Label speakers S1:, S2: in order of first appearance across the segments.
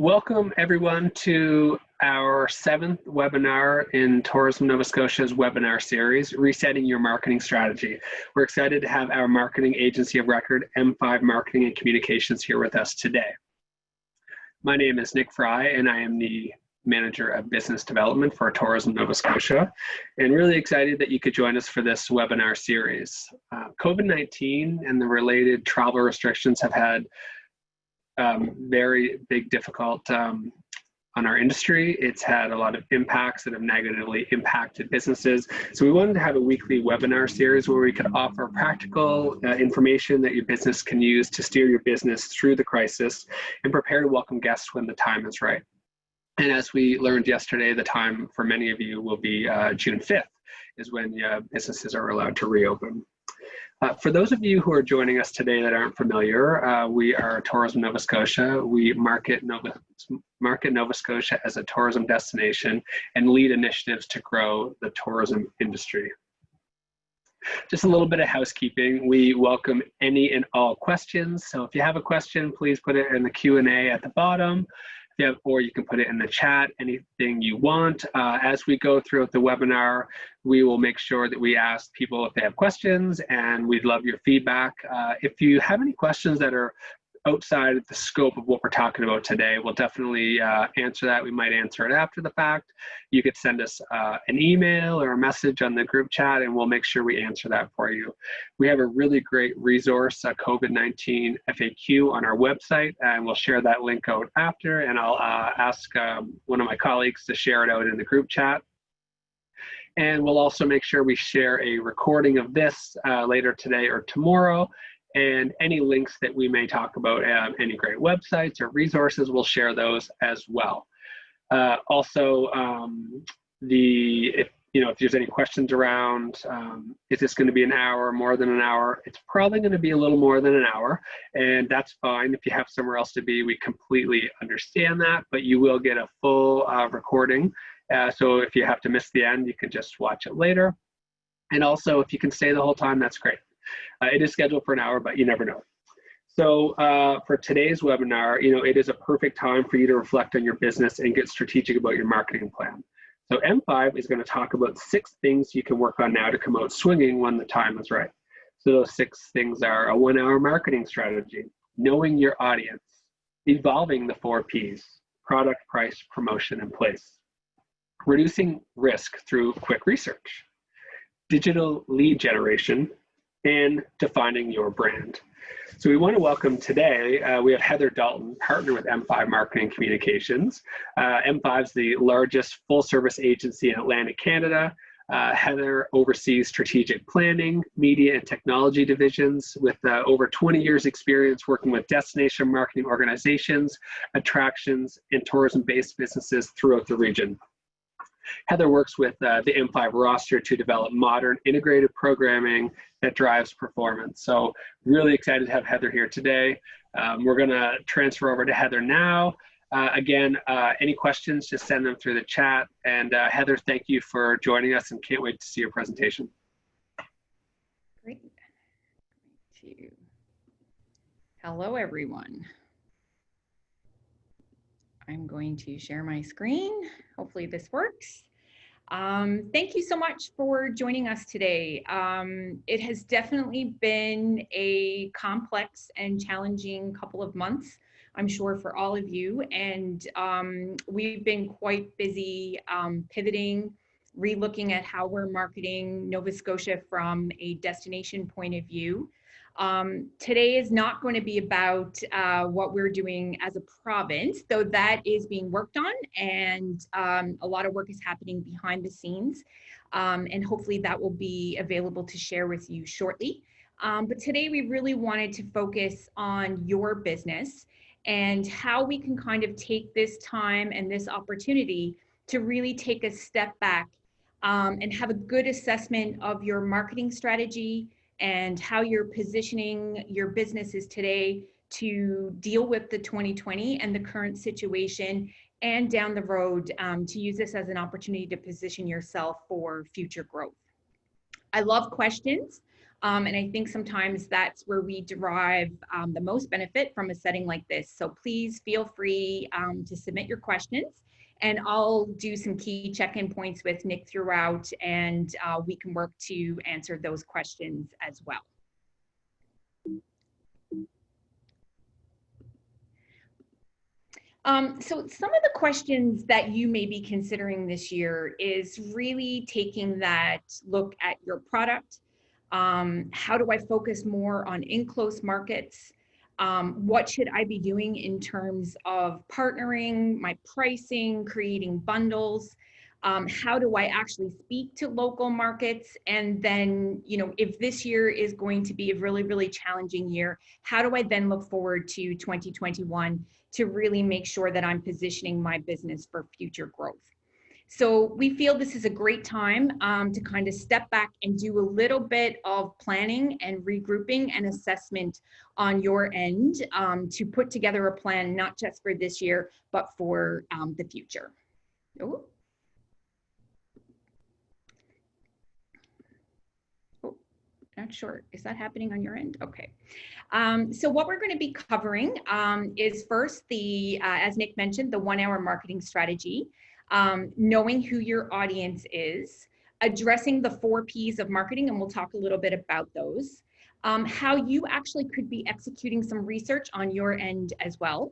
S1: Welcome everyone to our 7th webinar in Tourism Nova Scotia's webinar series, Resetting Your Marketing Strategy. We're excited to have our marketing agency of record, M5 Marketing and Communications, here with us today. My name is Nick Fry, and I am the Manager of Business Development for Tourism Nova Scotia, and really excited that you could join us for this webinar series. COVID-19 and the related travel restrictions have had very big difficult on our industry. It's had a lot of impacts that have negatively impacted businesses. So we wanted to have a weekly webinar series where we could offer practical information that your business can use to steer your business through the crisis and prepare to welcome guests when the time is right. And as we learned yesterday, the time for many of you will be June 5th is when businesses are allowed to reopen. For those of you who are joining us today that aren't familiar, we are Tourism Nova Scotia. We market Nova Scotia as a tourism destination and lead initiatives to grow the tourism industry. Just a little bit of housekeeping. We welcome any and all questions. So if you have a question, please put it in the Q&A at the bottom. Or you can put it in the chat, anything you want. As we go throughout the webinar, we will make sure that we ask people if they have questions, and we'd love your feedback. If you have any questions that are outside of the scope of what we're talking about today, we'll definitely answer that. We might answer it after the fact. You could send us an email or a message on the group chat, and we'll make sure we answer that for you. We have a really great resource, COVID-19 FAQ, on our website, and we'll share that link out after, and I'll ask one of my colleagues to share it out in the group chat. And we'll also make sure we share a recording of this later today or tomorrow. And any links that we may talk about, any great websites or resources, we'll share those as well. If there's any questions around, is this going to be an hour or more than an hour? It's probably going to be a little more than an hour, and that's fine. If you have somewhere else to be, we completely understand that, but you will get a full recording. So if you have to miss the end, you can just watch it later. And also, if you can stay the whole time, that's great. It is scheduled for an hour, but you never know. So for today's webinar, it is a perfect time for you to reflect on your business and get strategic about your marketing plan. So M5 is going to talk about 6 things you can work on now to come out swinging when the time is right. So those 6 things are a 1-hour marketing strategy, knowing your audience, evolving the 4 Ps, product, price, promotion, and place, reducing risk through quick research, digital lead generation, and defining your brand. So we want to welcome today, we have Heather Dalton, partner with M5 Marketing Communications. M5 is the largest full-service agency in Atlantic Canada. Heather oversees strategic planning, media, and technology divisions with over 20 years experience working with destination marketing organizations, attractions, and tourism-based businesses throughout the region. Heather works with the M5 roster to develop modern integrated programming that drives performance. So really excited to have Heather here today. We're going to transfer over to Heather now. Again, any questions, just send them through the chat. And Heather, thank you for joining us, and can't wait to see your presentation.
S2: Great. Hello, everyone. I'm going to share my screen. Hopefully this works. Thank you so much for joining us today. It has definitely been a complex and challenging couple of months, I'm sure, for all of you. And we've been quite busy pivoting, re-looking at how we're marketing Nova Scotia from a destination point of view. Today is not going to be about what we're doing as a province, though that is being worked on, and a lot of work is happening behind the scenes, and hopefully that will be available to share with you shortly. But today we really wanted to focus on your business and how we can kind of take this time and this opportunity to really take a step back and have a good assessment of your marketing strategy and how you're positioning your businesses today to deal with the 2020 and the current situation, and down the road to use this as an opportunity to position yourself for future growth. I love questions. And I think sometimes that's where we derive the most benefit from a setting like this. So please feel free to submit your questions, and I'll do some key check-in points with Nick throughout, and we can work to answer those questions as well. So some of the questions that you may be considering this year is really taking that look at your product. How do I focus more on in-close markets? What should I be doing in terms of partnering, my pricing, creating bundles? How do I actually speak to local markets? And then, you know, if this year is going to be a really, really challenging year, how do I then look forward to 2021 to really make sure that I'm positioning my business for future growth? So we feel this is a great time to kind of step back and do a little bit of planning and regrouping and assessment on your end to put together a plan, not just for this year, but for the future. Oh. Not sure. Is that happening on your end? Okay. So what we're going to be covering is first the, as Nick mentioned, the 1 hour marketing strategy, knowing who your audience is, addressing the 4 Ps of marketing, and we'll talk a little bit about those, how you actually could be executing some research on your end as well,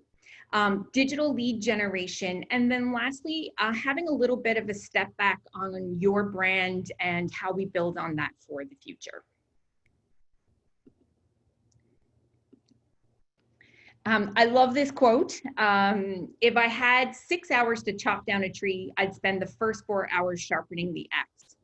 S2: digital lead generation, and then lastly, having a little bit of a step back on your brand and how we build on that for the future. I love this quote. If I had 6 hours to chop down a tree, I'd spend the first 4 hours sharpening the axe.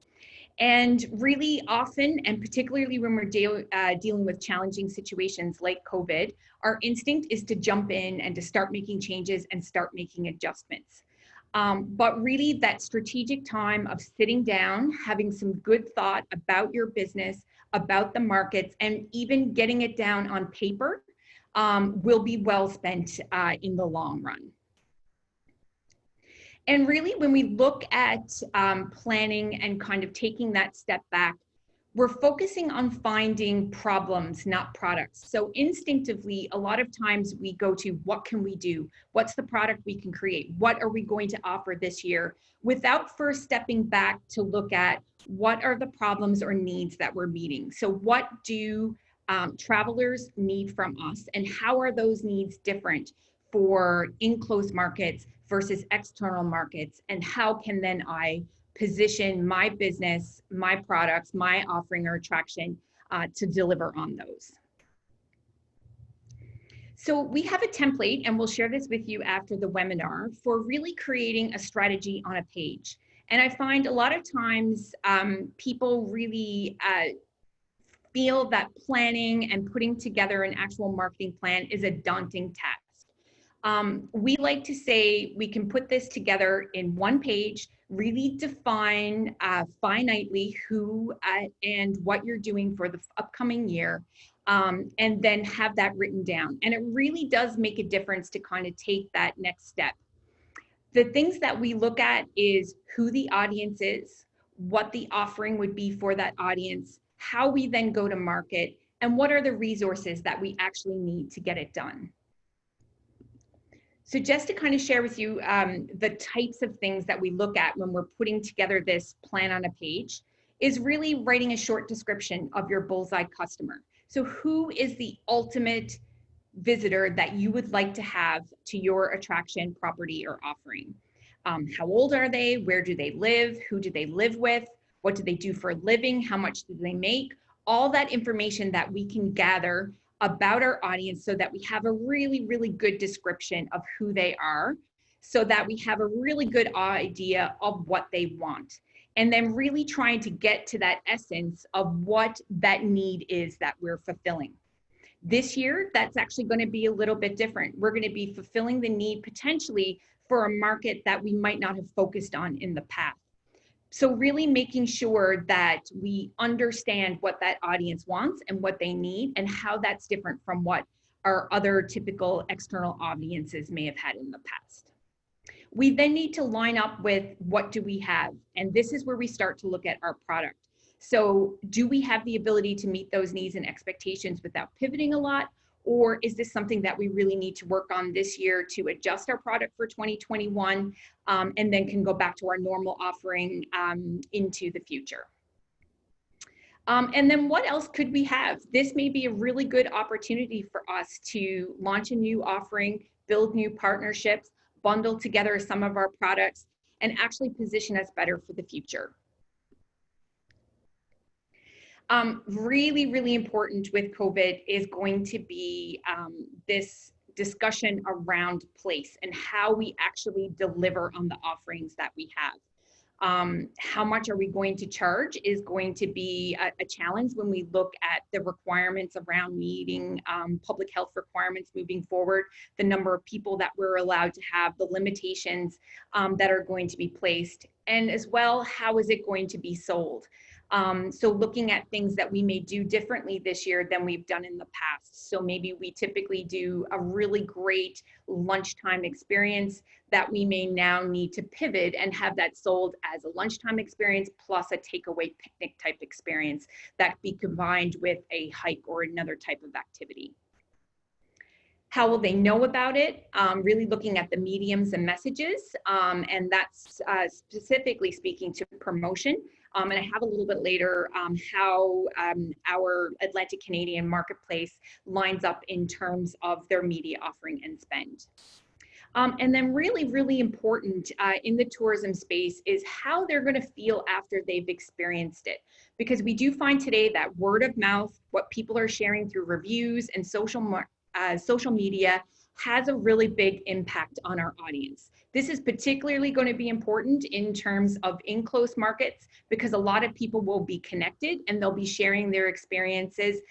S2: And really often, and particularly when we're dealing with challenging situations like COVID, our instinct is to jump in and to start making changes and start making adjustments. But really that strategic time of sitting down, having some good thought about your business, about the markets, and even getting it down on paper will be well spent in the long run. And really, when we look at planning and kind of taking that step back, we're focusing on finding problems, not products. So instinctively, a lot of times we go to what can we do? What's the product we can create? What are we going to offer this year? Without first stepping back to look at what are the problems or needs that we're meeting. So what do travelers need from us, and how are those needs different for enclosed markets versus external markets, and how can then I position my business, my products, my offering or attraction to deliver on those. So we have a template, and we'll share this with you after the webinar, for really creating a strategy on a page. And I find a lot of times people really feel that planning and putting together an actual marketing plan is a daunting task. We like to say we can put this together in one page, really define finitely who and what you're doing for the upcoming year, and then have that written down. And it really does make a difference to kind of take that next step. The things that we look at is who the audience is, what the offering would be for that audience, how we then go to market, and what are the resources that we actually need to get it done. So just to kind of share with you the types of things that we look at when we're putting together this plan on a page is really writing a short description of your bullseye customer. So who is the ultimate visitor that you would like to have to your attraction, property, or offering? How old are they? Where do they live? Who do they live with? What do they do for a living? How much do they make? All that information that we can gather about our audience so that we have a really, really good description of who they are, so that we have a really good idea of what they want. And then really trying to get to that essence of what that need is that we're fulfilling. This year, that's actually going to be a little bit different. We're going to be fulfilling the need potentially for a market that we might not have focused on in the past. So really making sure that we understand what that audience wants and what they need, and how that's different from what our other typical external audiences may have had in the past. We then need to line up with what do we have, and this is where we start to look at our product. So do we have the ability to meet those needs and expectations without pivoting a lot? Or is this something that we really need to work on this year to adjust our product for 2021 and then can go back to our normal offering into the future? And then what else could we have? This may be a really good opportunity for us to launch a new offering, build new partnerships, bundle together some of our products, and actually position us better for the future. Really, really important with COVID is going to be this discussion around place and how we actually deliver on the offerings that we have. How much are we going to charge is going to be a challenge when we look at the requirements around meeting public health requirements moving forward, the number of people that we're allowed to have, the limitations that are going to be placed, and as well, how is it going to be sold? So looking at things that we may do differently this year than we've done in the past. So maybe we typically do a really great lunchtime experience that we may now need to pivot and have that sold as a lunchtime experience plus a takeaway picnic type experience that be combined with a hike or another type of activity. How will they know about it? Really looking at the mediums and messages, and that's specifically speaking to promotion. And I have a little bit later how our Atlantic Canadian marketplace lines up in terms of their media offering and spend. And then really, really important in the tourism space is how they're going to feel after they've experienced it. Because we do find today that word of mouth, what people are sharing through reviews and social media has a really big impact on our audience. This is particularly going to be important in terms of enclosed markets because a lot of people will be connected and they'll be sharing their experiences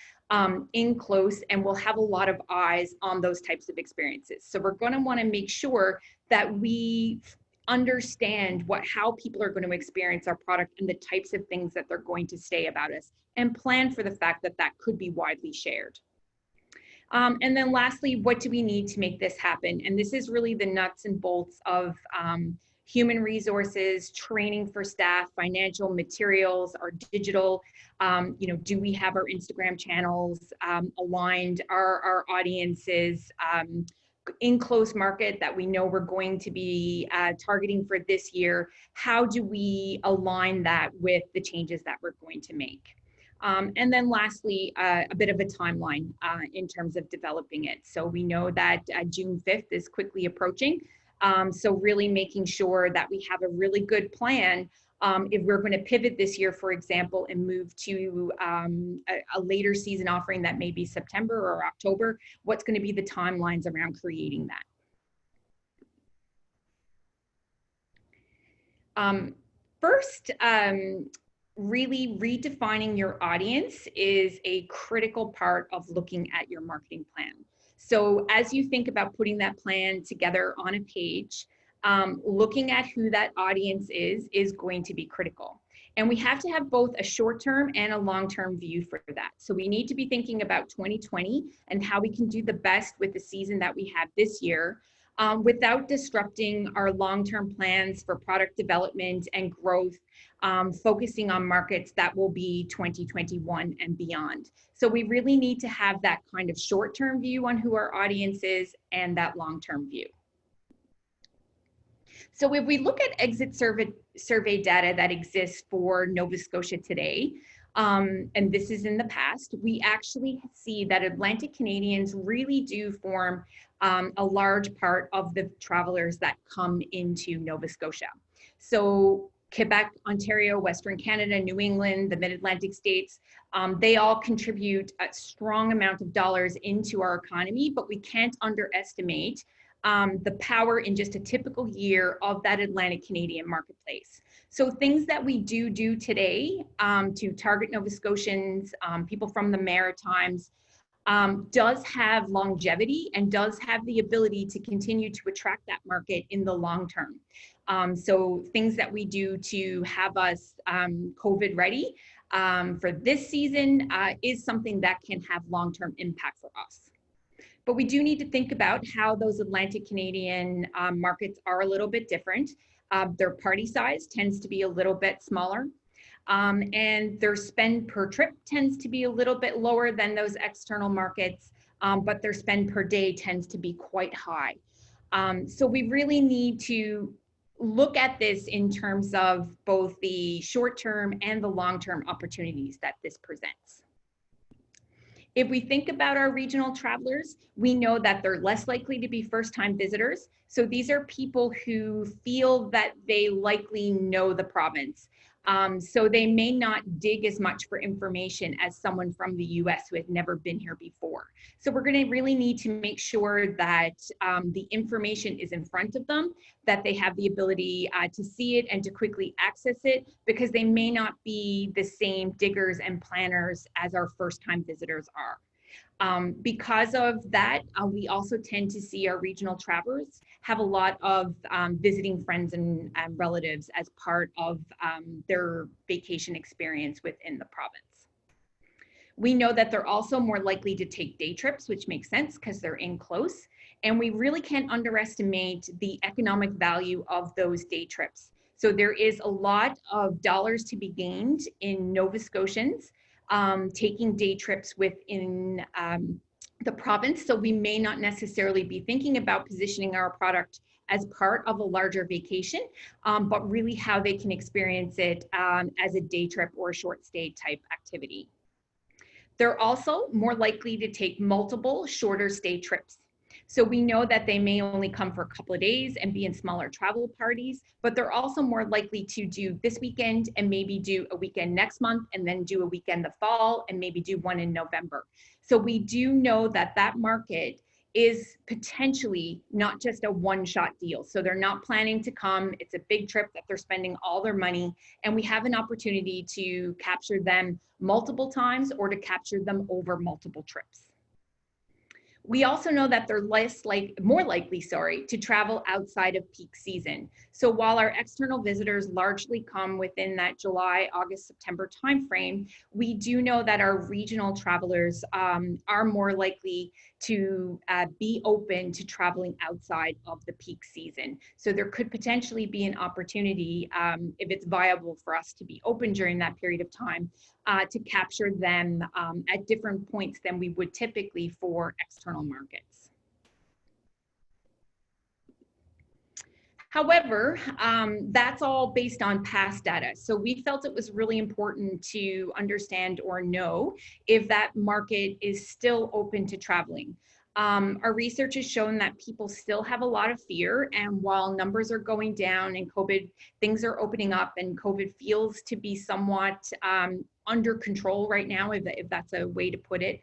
S2: in close, and we'll have a lot of eyes on those types of experiences. So we're going to want to make sure that we understand how people are going to experience our product and the types of things that they're going to say about us, and plan for the fact that that could be widely shared. And then lastly, what do we need to make this happen? And this is really the nuts and bolts of human resources, training for staff, financial materials, our digital, do we have our Instagram channels aligned, our audiences, in close market that we know we're going to be targeting for this year? How do we align that with the changes that we're going to make? And then lastly, a bit of a timeline in terms of developing it. So we know that June 5th is quickly approaching. So really making sure that we have a really good plan if we're going to pivot this year, for example, and move to a later season offering that may be September or October, what's going to be the timelines around creating that? First, really redefining your audience is a critical part of looking at your marketing plan. So as you think about putting that plan together on a page, looking at who that audience is going to be critical. And we have to have both a short-term and a long-term view for that. So we need to be thinking about 2020 and how we can do the best with the season that we have this year, without disrupting our long-term plans for product development and growth, focusing on markets that will be 2021 and beyond. So we really need to have that kind of short-term view on who our audience is and that long-term view. So if we look at exit survey data that exists for Nova Scotia today, and this is in the past, we actually see that Atlantic Canadians really do form a large part of the travelers that come into Nova Scotia. So Quebec, Ontario, Western Canada, New England, the Mid-Atlantic states, they all contribute a strong amount of dollars into our economy, but we can't underestimate the power in just a typical year of that Atlantic Canadian marketplace. So things that we do today to target Nova Scotians, people from the Maritimes, does have longevity and does have the ability to continue to attract that market in the long term. So things that we do to have us COVID ready for this season is something that can have long-term impact for us. But we do need to think about how those Atlantic Canadian markets are a little bit different. Their party size tends to be a little bit smaller. and their spend per trip tends to be a little bit lower than those external markets, but their spend per day tends to be quite high. So we really need to look at this in terms of both the short-term and the long-term opportunities that this presents. If we think about our regional travelers, we know that they're less likely to be first-time visitors. So these are people who feel that they likely know the province. So they may not dig as much for information as someone from the US who had never been here before. So we're going to really need to make sure that the information is in front of them, that they have the ability to see it and to quickly access it, because they may not be the same diggers and planners as our first-time visitors are. Because of that, we also tend to see our regional travelers have a lot of visiting friends and relatives as part of their vacation experience within the province. We know that they're also more likely to take day trips, which makes sense because they're in close. And we really can't underestimate the economic value of those day trips. So there is a lot of dollars to be gained in Nova Scotians taking day trips within the province. So we may not necessarily be thinking about positioning our product as part of a larger vacation, but really how they can experience it as a day trip or a short stay type activity. They're also more likely to take multiple shorter stay trips. So we know that they may only come for a couple of days and be in smaller travel parties, but they're also more likely to do this weekend and maybe do a weekend next month and then do a weekend the fall and maybe do one in November. So we do know that that market is potentially not just a one-shot deal. So they're not planning to come. It's a big trip that they're spending all their money, and we have an opportunity to capture them multiple times or to capture them over multiple trips. We also know that they're more likely to travel outside of peak season. So while our external visitors largely come within that July, August, September timeframe, we do know that our regional travelers are more likely to be open to traveling outside of the peak season. So there could potentially be an opportunity, if it's viable for us to be open during that period of time, to capture them at different points than we would typically for external markets. However, that's all based on past data. So we felt it was really important to understand or know if that market is still open to traveling. Our research has shown that people still have a lot of fear, and while numbers are going down and things are opening up and COVID feels to be somewhat under control right now, if that's a way to put it,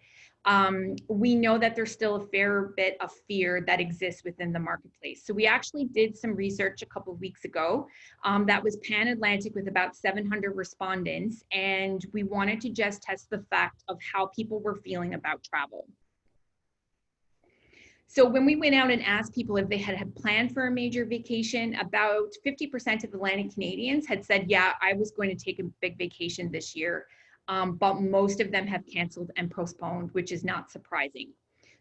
S2: we know that there's still a fair bit of fear that exists within the marketplace. So we actually did some research a couple of weeks ago that was pan-Atlantic with about 700 respondents, and we wanted to just test the fact of how people were feeling about travel. So when we went out and asked people if they had planned for a major vacation, about 50% of Atlantic Canadians had said, yeah, I was going to take a big vacation this year. But most of them have canceled and postponed, which is not surprising.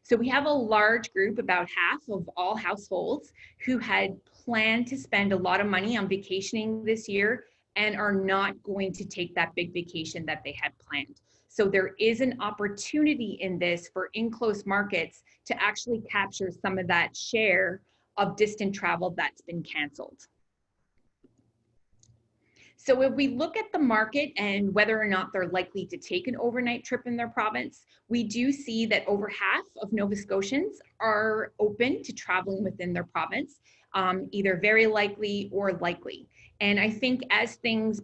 S2: So we have a large group, about half of all households, who had planned to spend a lot of money on vacationing this year and are not going to take that big vacation that they had planned. So there is an opportunity in this for in-close markets to actually capture some of that share of distant travel that's been canceled. So if we look at the market and whether or not they're likely to take an overnight trip in their province, we do see that over half of Nova Scotians are open to traveling within their province, either very likely or likely. And I think as cases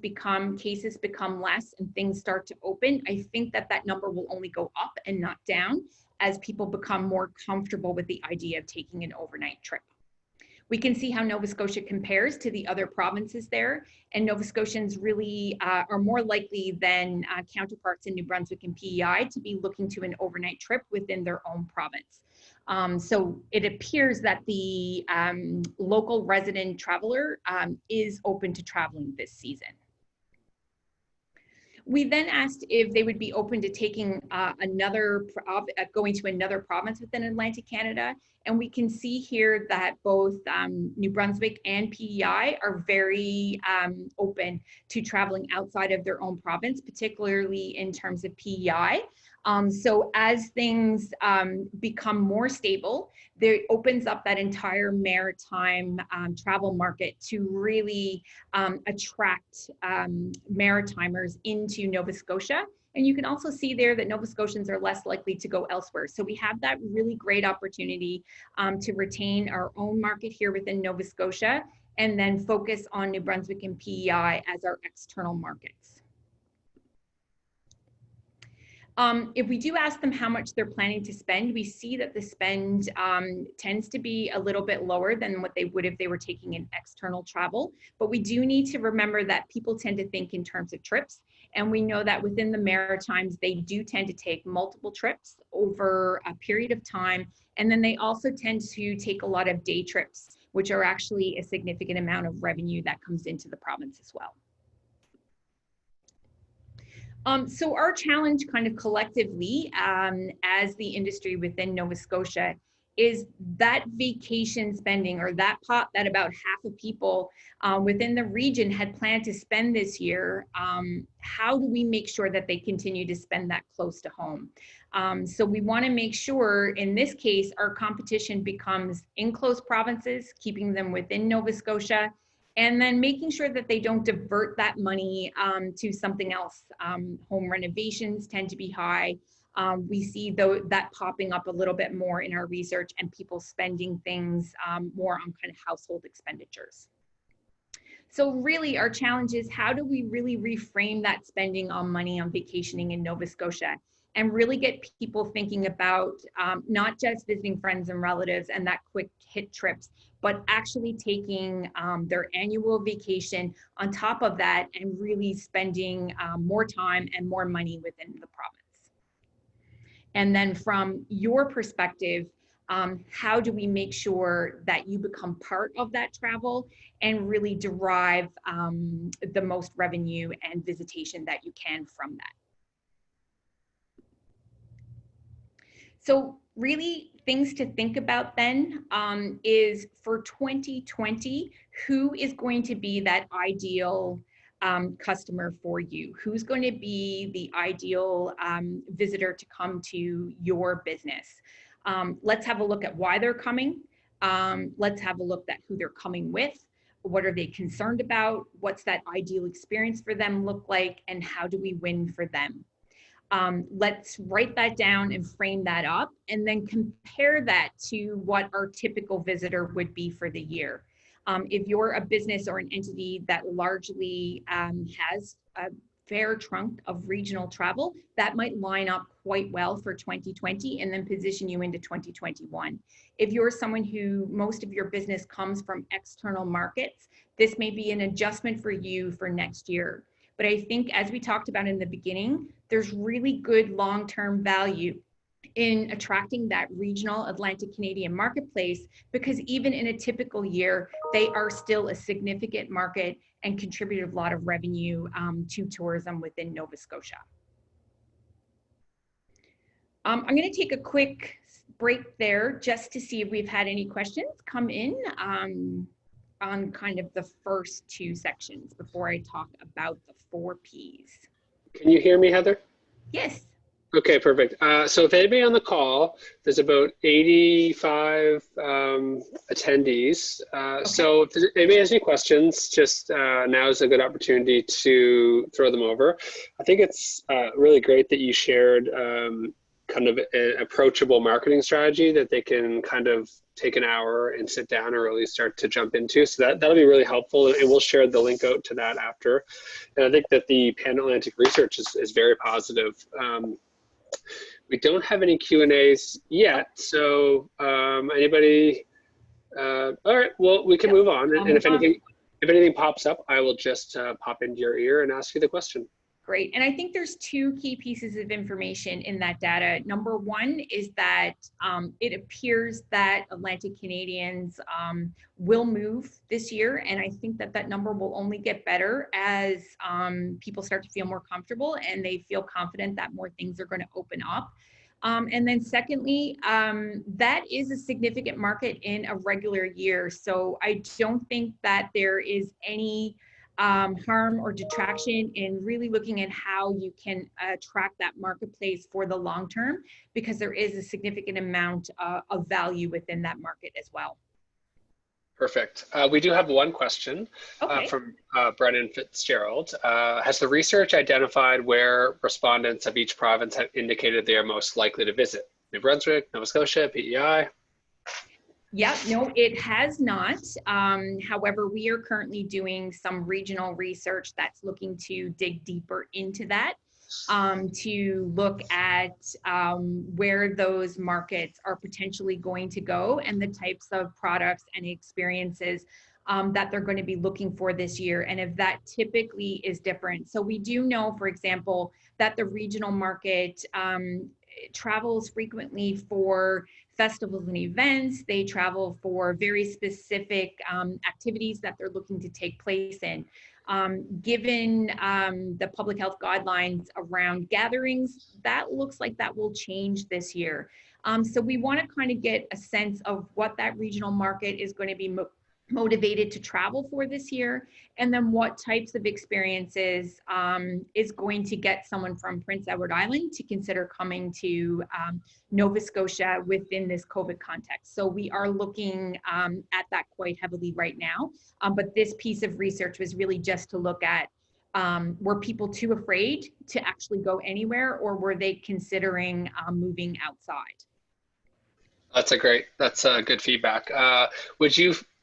S2: become less and things start to open, I think that number will only go up and not down as people become more comfortable with the idea of taking an overnight trip. We can see how Nova Scotia compares to the other provinces there, and Nova Scotians really are more likely than counterparts in New Brunswick and PEI to be looking to an overnight trip within their own province. So it appears that the local resident traveler is open to traveling this season. We then asked if they would be open to taking going to another province within Atlantic Canada. And we can see here that both New Brunswick and PEI are very open to traveling outside of their own province, particularly in terms of PEI. So as things become more stable, there opens up that entire maritime travel market to really attract Maritimers into Nova Scotia. And you can also see there that Nova Scotians are less likely to go elsewhere. So we have that really great opportunity to retain our own market here within Nova Scotia and then focus on New Brunswick and PEI as our external markets. If we do ask them how much they're planning to spend, we see that the spend tends to be a little bit lower than what they would if they were taking an external travel. But we do need to remember that people tend to think in terms of trips. And we know that within the Maritimes, they do tend to take multiple trips over a period of time. And then they also tend to take a lot of day trips, which are actually a significant amount of revenue that comes into the province as well. So our challenge kind of collectively as the industry within Nova Scotia is that vacation spending, or that pot that about half of people within the region had planned to spend this year. How do we make sure that they continue to spend that close to home? So we want to make sure in this case, our competition becomes in close provinces, keeping them within Nova Scotia, and then making sure that they don't divert that money to something else. Home renovations tend to be high. We see that popping up a little bit more in our research, and people spending things more on kind of household expenditures. So really our challenge is, how do we really reframe that spending on money on vacationing in Nova Scotia and really get people thinking about not just visiting friends and relatives and that quick hit trips, but actually taking their annual vacation on top of that and really spending more time and more money within the province. And then from your perspective, how do we make sure that you become part of that travel and really derive the most revenue and visitation that you can from that? So really things to think about then is for 2020, who is going to be that ideal customer for you? Who's going to be the ideal visitor to come to your business? Let's have a look at why they're coming. Let's have a look at who they're coming with. What are they concerned about? What's that ideal experience for them look like? And how do we win for them? Let's write that down and frame that up, and then compare that to what our typical visitor would be for the year. If you're a business or an entity that largely has a fair chunk of regional travel, that might line up quite well for 2020 and then position you into 2021. If you're someone who most of your business comes from external markets, this may be an adjustment for you for next year. But I think, as we talked about in the beginning, there's really good long-term value in attracting that regional Atlantic Canadian marketplace, because even in a typical year, they are still a significant market and contribute a lot of revenue to tourism within Nova Scotia. I'm going to take a quick break there just to see if we've had any questions come in on kind of the first two sections before I talk about the 4 Ps.
S1: Can you hear me, Heather?
S2: Yes.
S1: Okay, perfect. So if anybody on the call, there's about 85 attendees. Okay. So if anybody has any questions, just now is a good opportunity to throw them over. I think it's really great that you shared kind of an approachable marketing strategy that they can kind of take an hour and sit down or really start to jump into. So that'll be really helpful, and we'll share the link out to that after. And I think that the Pan-Atlantic research is very positive. We don't have any Q&As yet, so anybody? All right, well, we can move on. And if anything pops up, I will just pop into your ear and ask you the question.
S2: Great. And I think there's two key pieces of information in that data. Number one is that it appears that Atlantic Canadians will move this year. And I think that that number will only get better as people start to feel more comfortable and they feel confident that more things are going to open up. And then secondly, that is a significant market in a regular year. So I don't think that there is any harm or detraction in really looking at how you can track that marketplace for the long term, because there is a significant amount of value within that market as well.
S1: Perfect. We do have one question from Brennan Fitzgerald. Has the research identified where respondents of each province have indicated they are most likely to visit? New Brunswick, Nova Scotia, PEI?
S2: Yeah, no, it has not. However, we are currently doing some regional research that's looking to dig deeper into that, to look at where those markets are potentially going to go and the types of products and experiences that they're going to be looking for this year, and if that typically is different. So we do know, for example, that the regional market travels frequently for festivals and events. They travel for very specific activities that they're looking to take place in. Given the public health guidelines around gatherings, that looks like that will change this year. So we want to kind of get a sense of what that regional market is going to be motivated to travel for this year, and then what types of experiences is going to get someone from Prince Edward Island to consider coming to Nova Scotia within this COVID context. So we are looking at that quite heavily right now. But this piece of research was really just to look at, were people too afraid to actually go anywhere, or were they considering moving outside?
S1: That's good feedback.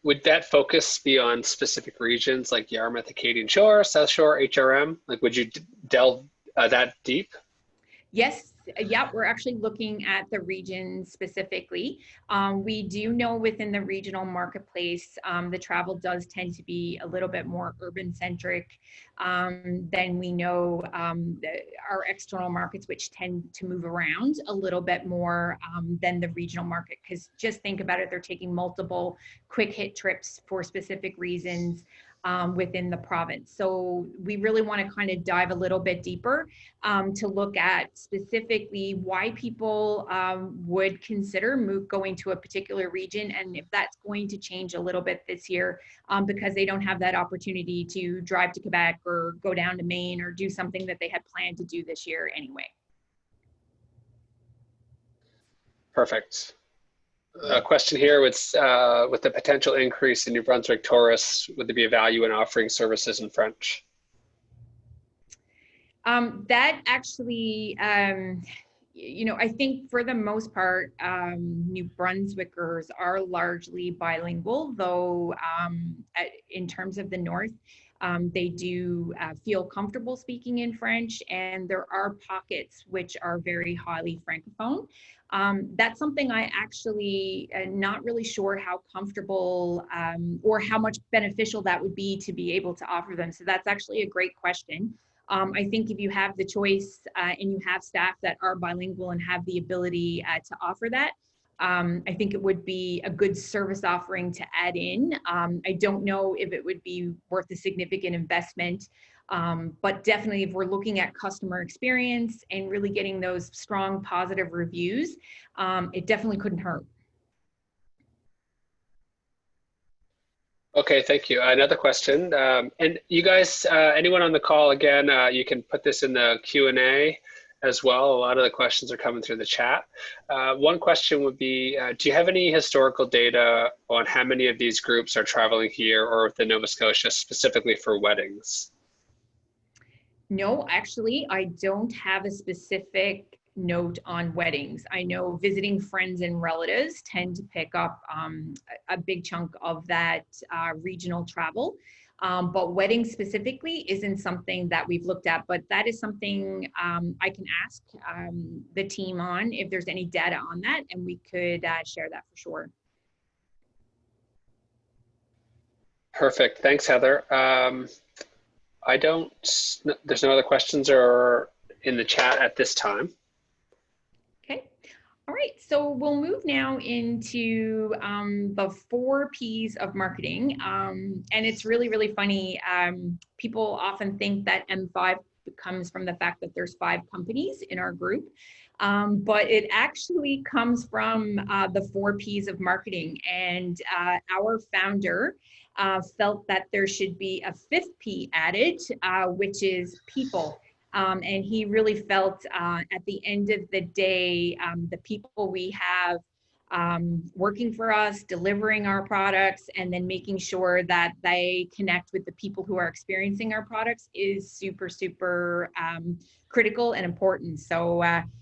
S1: Would that focus be on specific regions like Yarmouth, Acadian Shore, South Shore, HRM? Like, would you delve that deep?
S2: Yes, yeah, we're actually looking at the region specifically. We do know within the regional marketplace, the travel does tend to be a little bit more urban centric than we know our external markets, which tend to move around a little bit more than the regional market. Because just think about it, they're taking multiple quick hit trips for specific reasons within the province. So we really want to kind of dive a little bit deeper to look at specifically why people would consider going to a particular region, and if that's going to change a little bit this year because they don't have that opportunity to drive to Quebec or go down to Maine or do something that they had planned to do this year anyway.
S1: Perfect. A question here with the potential increase in New Brunswick tourists, would there be a value in offering services in French?
S2: That actually, you know, I think for the most part, New Brunswickers are largely bilingual, though in terms of the North, they do feel comfortable speaking in French, and there are pockets which are very highly Francophone. That's something I actually not really sure how comfortable or how much beneficial that would be to be able to offer them. So that's actually a great question. I think if you have the choice and you have staff that are bilingual and have the ability to offer that, I think it would be a good service offering to add in. I don't know if it would be worth a significant investment, but definitely if we're looking at customer experience and really getting those strong positive reviews, it definitely couldn't hurt.
S1: Okay, thank you. Another question, and you guys, anyone on the call, again, you can put this in the Q&A as well. A lot of the questions are coming through the chat. One question would be, do you have any historical data on how many of these groups are traveling here or within Nova Scotia specifically for weddings?
S2: No, actually, I don't have a specific note on weddings. I know visiting friends and relatives tend to pick up a big chunk of that regional travel. But weddings specifically isn't something that we've looked at, but that is something I can ask the team on if there's any data on that, and we could share that for sure.
S1: Perfect. Thanks, Heather. I don't, there's no other questions or in the chat at this time.
S2: Okay. All right, so we'll move now into the 4 Ps of marketing. And it's really, really funny. People often think that M5 comes from the fact that there's 5 companies in our group. But it actually comes from the 4 Ps of marketing. And our founder felt that there should be a 5th P added, which is people. And he really felt at the end of the day, the people we have working for us, delivering our products, and then making sure that they connect with the people who are experiencing our products is super, super critical and important. So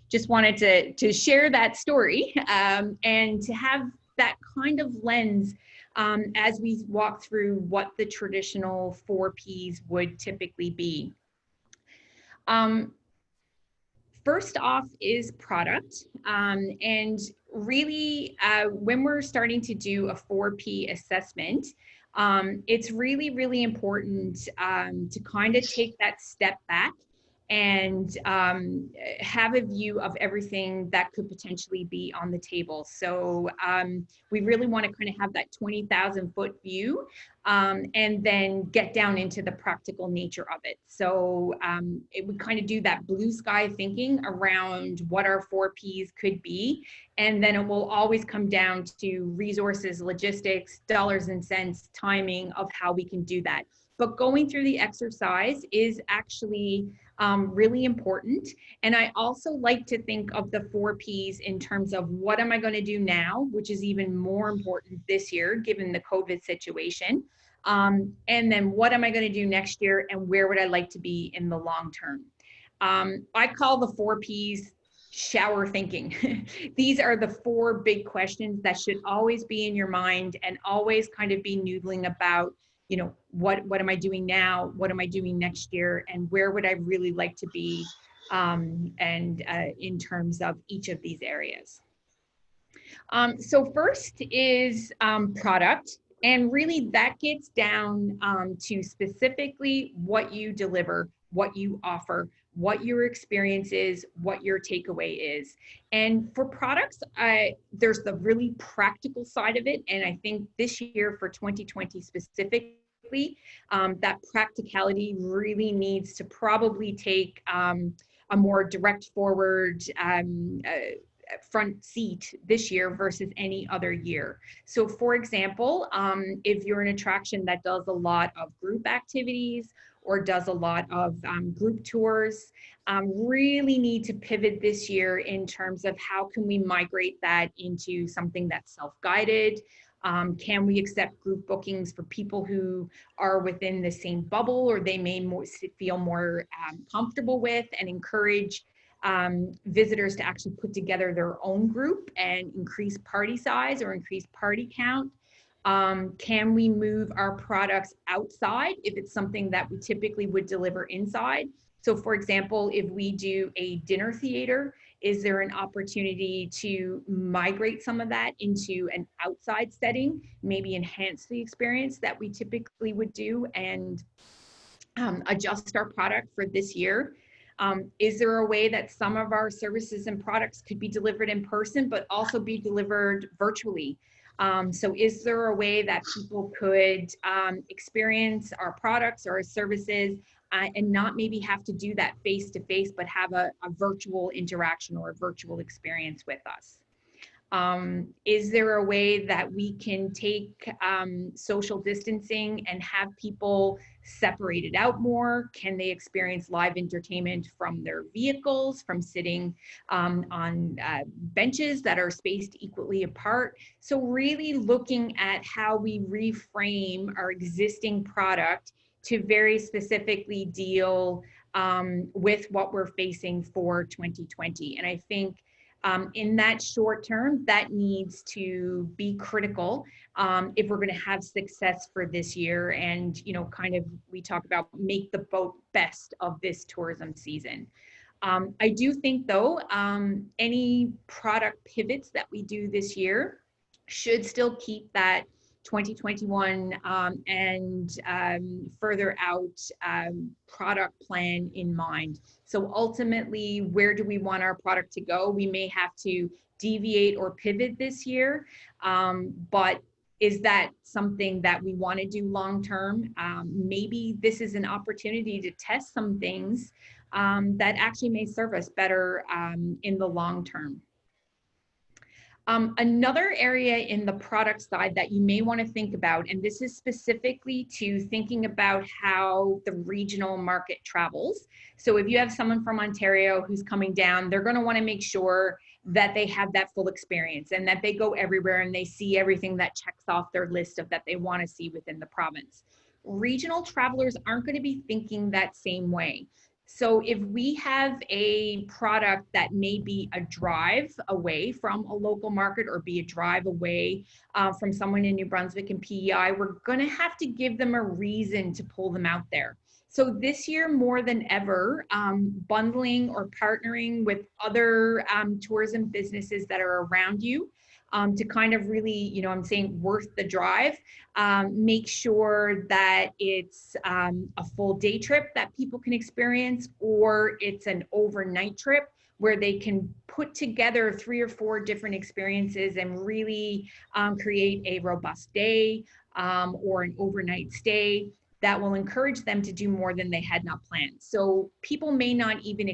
S2: just wanted to share that story and to have that kind of lens as we walk through what the traditional 4 Ps would typically be. First off is product. And really, when we're starting to do a 4P assessment, it's really, really important to kind of take that step back and have a view of everything that could potentially be on the table. So we really want to kind of have that 20,000-foot view and then get down into the practical nature of it. So it would kind of do that blue sky thinking around what our 4 Ps could be. And then it will always come down to resources, logistics, dollars and cents, timing of how we can do that. But going through the exercise is actually really important. And I also like to think of the 4 Ps in terms of what am I going to do now, which is even more important this year, given the COVID situation. And then what am I going to do next year and where would I like to be in the long term? I call the 4 Ps shower thinking. These are the 4 big questions that should always be in your mind and always kind of be noodling about, you know, what am I doing now? What am I doing next year? And where would I really like to be in terms of each of these areas? So first is product. And really that gets down to specifically what you deliver, what you offer, what your experience is, what your takeaway is. And for products, there's the really practical side of it. And I think this year for 2020 specifically, that practicality really needs to probably take a more direct forward front seat this year versus any other year. So for example, if you're an attraction that does a lot of group activities or does a lot of group tours, really need to pivot this year in terms of how can we migrate that into something that's self-guided. Can we accept group bookings for people who are within the same bubble or they may feel more comfortable with, and encourage visitors to actually put together their own group and increase party size or increase party count? Can we move our products outside if it's something that we typically would deliver inside? So for example, if we do a dinner theater, is there an opportunity to migrate some of that into an outside setting, maybe enhance the experience that we typically would do and adjust our product for this year? Is there a way that some of our services and products could be delivered in person, but also be delivered virtually? So is there a way that people could experience our products or our services and not maybe have to do that face-to-face, but have a virtual interaction or a virtual experience with us? Is there a way that we can take social distancing and have people separated out more? Can they experience live entertainment from their vehicles, from sitting on benches that are spaced equally apart? So really looking at how we reframe our existing product to very specifically deal with what we're facing for 2020. And I think in that short term, that needs to be critical if we're going to have success for this year. And, you know, kind of, we talk about make the boat best of this tourism season. I do think though, any product pivots that we do this year should still keep that 2021 and further out product plan in mind. So ultimately, where do we want our product to go? We may have to deviate or pivot this year, but is that something that we want to do long term? Maybe this is an opportunity to test some things that actually may serve us better in the long term. Another area in the product side that you may want to think about, and this is specifically to thinking about how the regional market travels. So if you have someone from Ontario who's coming down, they're going to want to make sure that they have that full experience and that they go everywhere and they see everything that checks off their list of that they want to see within the province. Regional travelers aren't going to be thinking that same way. So if we have a product that may be a drive away from a local market or be a drive away from someone in New Brunswick and PEI, we're going to have to give them a reason to pull them out there. So this year, more than ever, bundling or partnering with other tourism businesses that are around you to kind of really, I'm saying worth the drive, make sure that it's a full day trip that people can experience, or it's an overnight trip where they can put together 3 or 4 different experiences and really create a robust day or an overnight stay that will encourage them to do more than they had not planned. So people may not even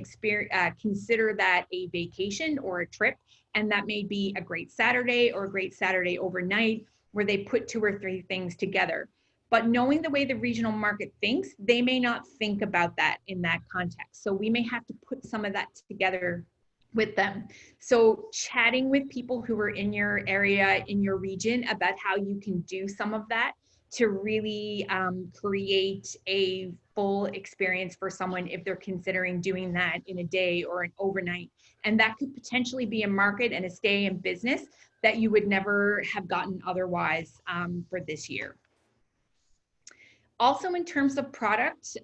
S2: consider that a vacation or a trip, and that may be a great Saturday or a great Saturday overnight where they put 2 or 3 things together. But knowing the way the regional market thinks, they may not think about that in that context. So we may have to put some of that together with them. So chatting with people who are in your area, in your region, about how you can do some of that to really create a full experience for someone if they're considering doing that in a day or an overnight. And that could potentially be a market and a stay in business that you would never have gotten otherwise for this year. Also, in terms of product,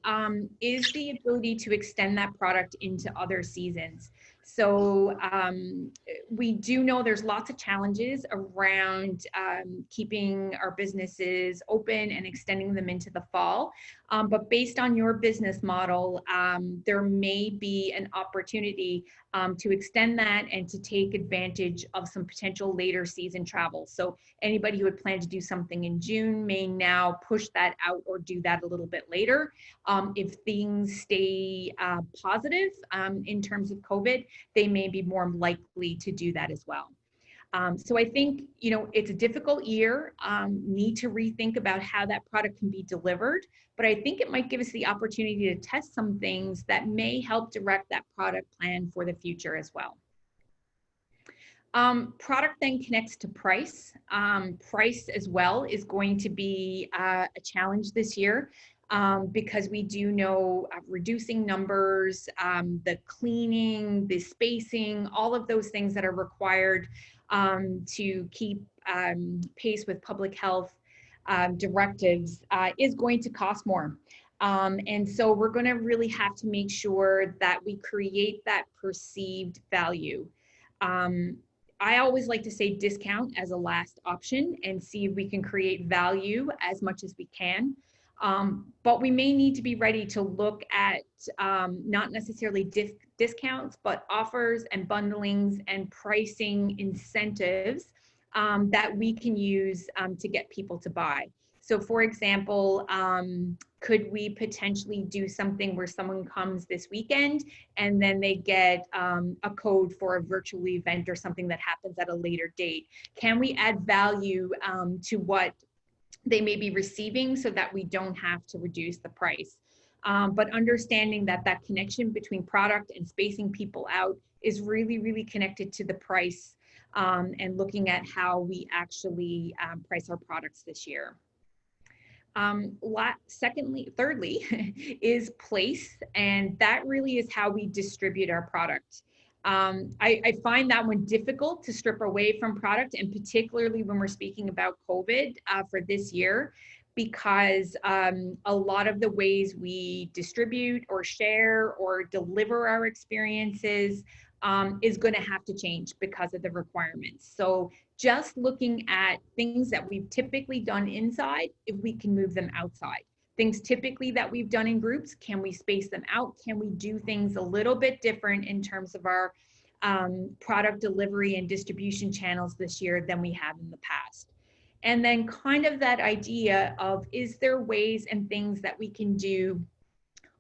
S2: is the ability to extend that product into other seasons. So we do know there's lots of challenges around keeping our businesses open and extending them into the fall. But based on your business model, there may be an opportunity to extend that and to take advantage of some potential later season travel. So anybody who would plan to do something in June may now push that out or do that a little bit later. If things stay positive in terms of COVID, they may be more likely to do that as well. So I think, it's a difficult year, need to rethink about how that product can be delivered, but I think it might give us the opportunity to test some things that may help direct that product plan for the future as well. Product then connects to price. Price as well is going to be a challenge this year. Because we do know reducing numbers, the cleaning, the spacing, all of those things that are required to keep pace with public health directives is going to cost more. And so we're going to really have to make sure that we create that perceived value. I always like to say discount as a last option and see if we can create value as much as we can. But we may need to be ready to look at not necessarily discounts, but offers and bundlings and pricing incentives that we can use to get people to buy. So for example, could we potentially do something where someone comes this weekend and then they get a code for a virtual event or something that happens at a later date? Can we add value to what they may be receiving so that we don't have to reduce the price? But understanding that that connection between product and spacing people out is really, really connected to the price and looking at how we actually price our products this year. Thirdly is place, and that really is how we distribute our product. I find that one difficult to strip away from product, and particularly when we're speaking about COVID for this year, because a lot of the ways we distribute or share or deliver our experiences is going to have to change because of the requirements. So just looking at things that we've typically done inside, if we can move them outside. Things typically that we've done in groups, can we space them out? Can we do things a little bit different in terms of our product delivery and distribution channels this year than we have in the past? And then kind of that idea of, is there ways and things that we can do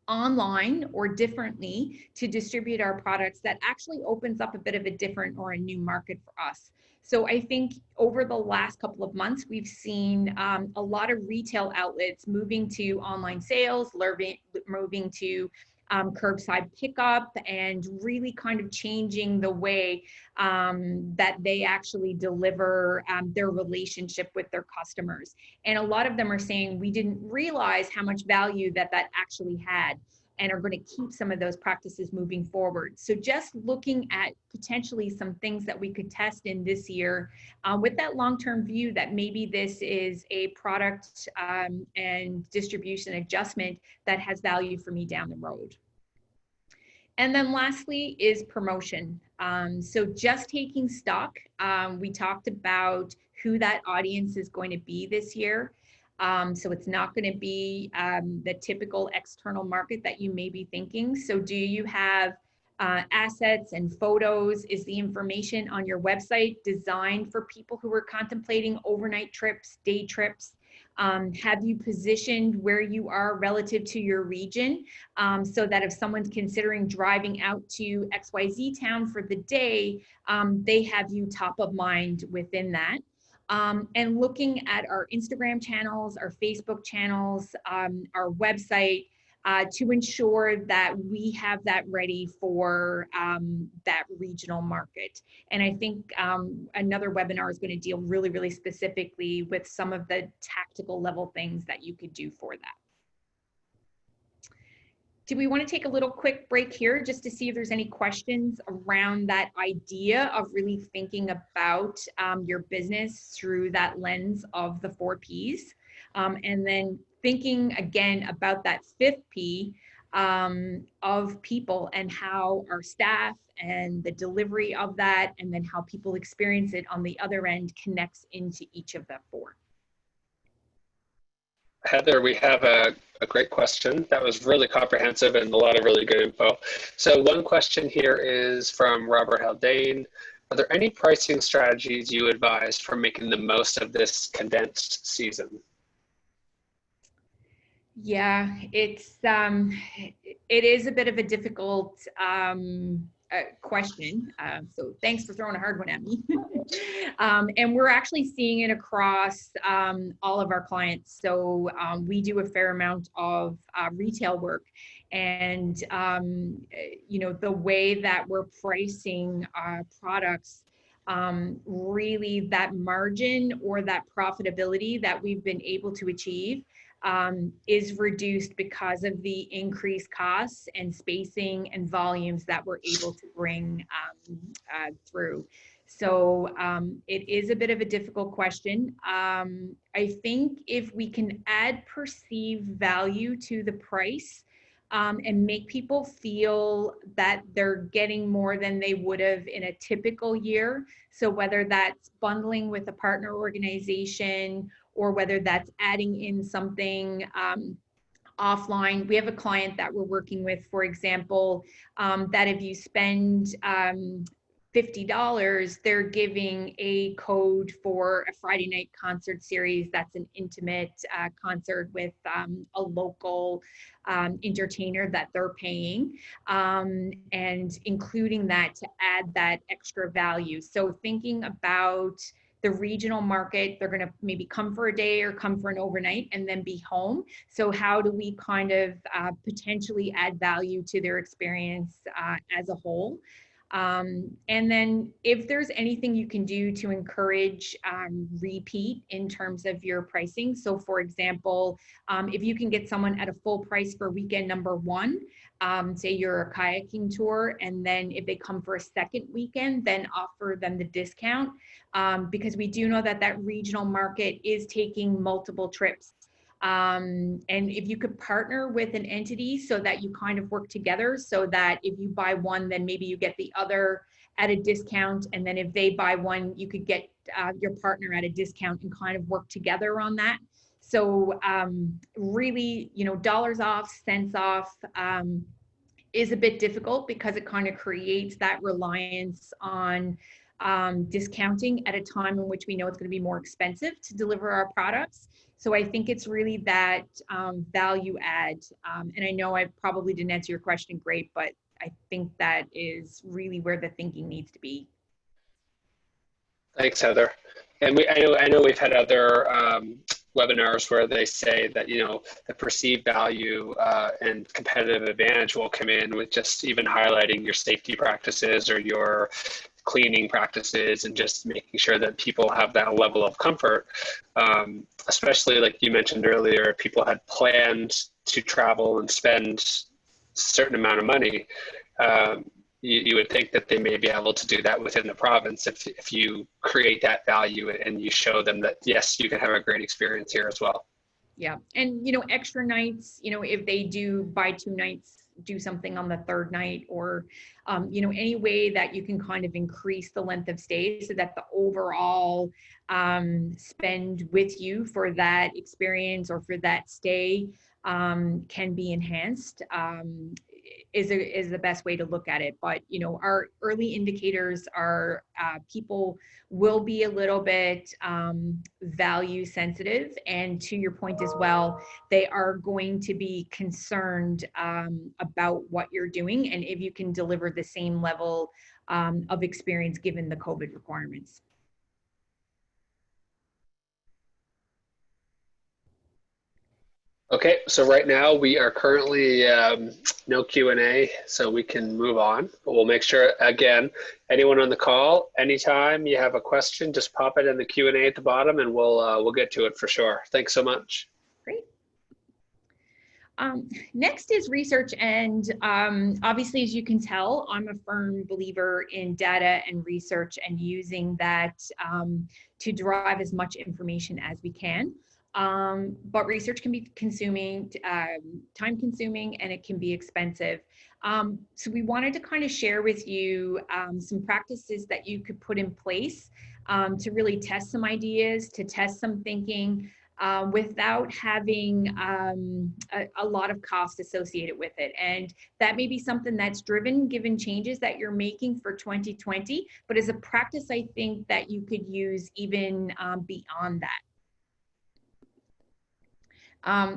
S2: online or differently to distribute our products that actually opens up a bit of a different or a new market for us? So I think over the last couple of months, we've seen a lot of retail outlets moving to online sales, moving to curbside pickup, and really kind of changing the way that they actually deliver their relationship with their customers. And a lot of them are saying, we didn't realize how much value that actually had, and are going to keep some of those practices moving forward. So just looking at potentially some things that we could test in this year with that long-term view that maybe this is a product and distribution adjustment that has value for me down the road. And then lastly is promotion. So just taking stock, we talked about who that audience is going to be this year. So it's not going to be the typical external market that you may be thinking. So do you have assets and photos? Is the information on your website designed for people who are contemplating overnight trips, day trips? Have you positioned where you are relative to your region so that if someone's considering driving out to XYZ town for the day, they have you top of mind within that? And looking at our Instagram channels, our Facebook channels, our website, to ensure that we have that ready for that regional market. And I think another webinar is going to deal really, really specifically with some of the tactical level things that you could do for that. Do we want to take a little quick break here just to see if there's any questions around that idea of really thinking about your business through that lens of the 4 Ps? And then thinking again about that 5th P of people and how our staff and the delivery of that, and then how people experience it on the other end connects into each of the 4.
S1: Heather, we have a great question that was really comprehensive and a lot of really good info. So one question here is from Robert Haldane. Are there any pricing strategies you advise for making the most of this condensed season?
S2: Yeah, it is a bit of a difficult question. So thanks for throwing a hard one at me. And we're actually seeing it across all of our clients. So we do a fair amount of retail work, and you know, the way that we're pricing products, really that margin or that profitability that we've been able to achieve is reduced because of the increased costs and spacing and volumes that we're able to bring through. So it is a bit of a difficult question. I think if we can add perceived value to the price and make people feel that they're getting more than they would have in a typical year. So whether that's bundling with a partner organization, or whether that's adding in something offline. We have a client that we're working with, for example, that if you spend $50, they're giving a code for a Friday night concert series that's an intimate concert with a local entertainer that they're paying, and including that to add that extra value. So thinking about the regional market, they're going to maybe come for a day or come for an overnight and then be home. So how do we kind of potentially add value to their experience as a whole? And then if there's anything you can do to encourage repeat in terms of your pricing. So for example, if you can get someone at a full price for weekend number 1, say you're a kayaking tour, and then if they come for a second weekend, then offer them the discount, because we do know that that regional market is taking multiple trips. And if you could partner with an entity so that you kind of work together, so that if you buy one, then maybe you get the other at a discount. And then if they buy one, you could get your partner at a discount and kind of work together on that. So really, you know, dollars off, cents off is a bit difficult because it kind of creates that reliance on discounting at a time in which we know it's going to be more expensive to deliver our products. So I think it's really that value add. And I know I probably didn't answer your question great, but I think that is really where the thinking needs to be.
S1: Thanks, Heather. And I know we've had other webinars where they say that, you know, the perceived value and competitive advantage will come in with just even highlighting your safety practices or your cleaning practices and just making sure that people have that level of comfort. Especially like you mentioned earlier, people had planned to travel and spend a certain amount of money. You would think that they may be able to do that within the province if you create that value and you show them that, yes, you can have a great experience here as well.
S2: Yeah. And, you know, extra nights, you know, if they do buy 2 nights, do something on the 3rd night, or, you know, any way that you can kind of increase the length of stay so that the overall spend with you for that experience or for that stay can be enhanced. Is the best way to look at it. But, you know, our early indicators are people will be a little bit value sensitive. And to your point as well, they are going to be concerned about what you're doing and if you can deliver the same level of experience given the COVID requirements.
S1: Okay, so right now we are currently no Q&A, so we can move on. But we'll make sure, again, anyone on the call, anytime you have a question, just pop it in the Q&A at the bottom and we'll get to it for sure. Thanks so much.
S2: Great. Next is research, and obviously, as you can tell, I'm a firm believer in data and research and using that to derive as much information as we can. But research can be consuming, time consuming, and it can be expensive. So we wanted to kind of share with you some practices that you could put in place to really test some ideas, to test some thinking without having a lot of cost associated with it. And that may be something that's driven given changes that you're making for 2020, but as a practice, I think that you could use even beyond that.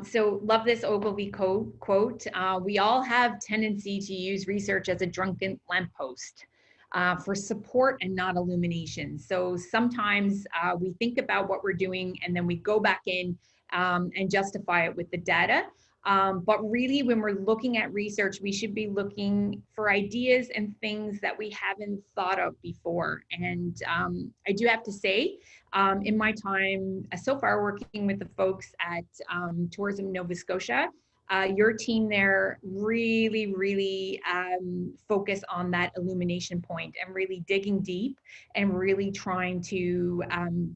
S2: So love this Ogilvy quote. We all have tendency to use research as a drunken lamppost for support and not illumination. So sometimes we think about what we're doing and then we go back in and justify it with the data. But really, when we're looking at research, we should be looking for ideas and things that we haven't thought of before. And I do have to say, in my time so far working with the folks at Tourism Nova Scotia, your team there really focus on that illumination point and really digging deep and really trying to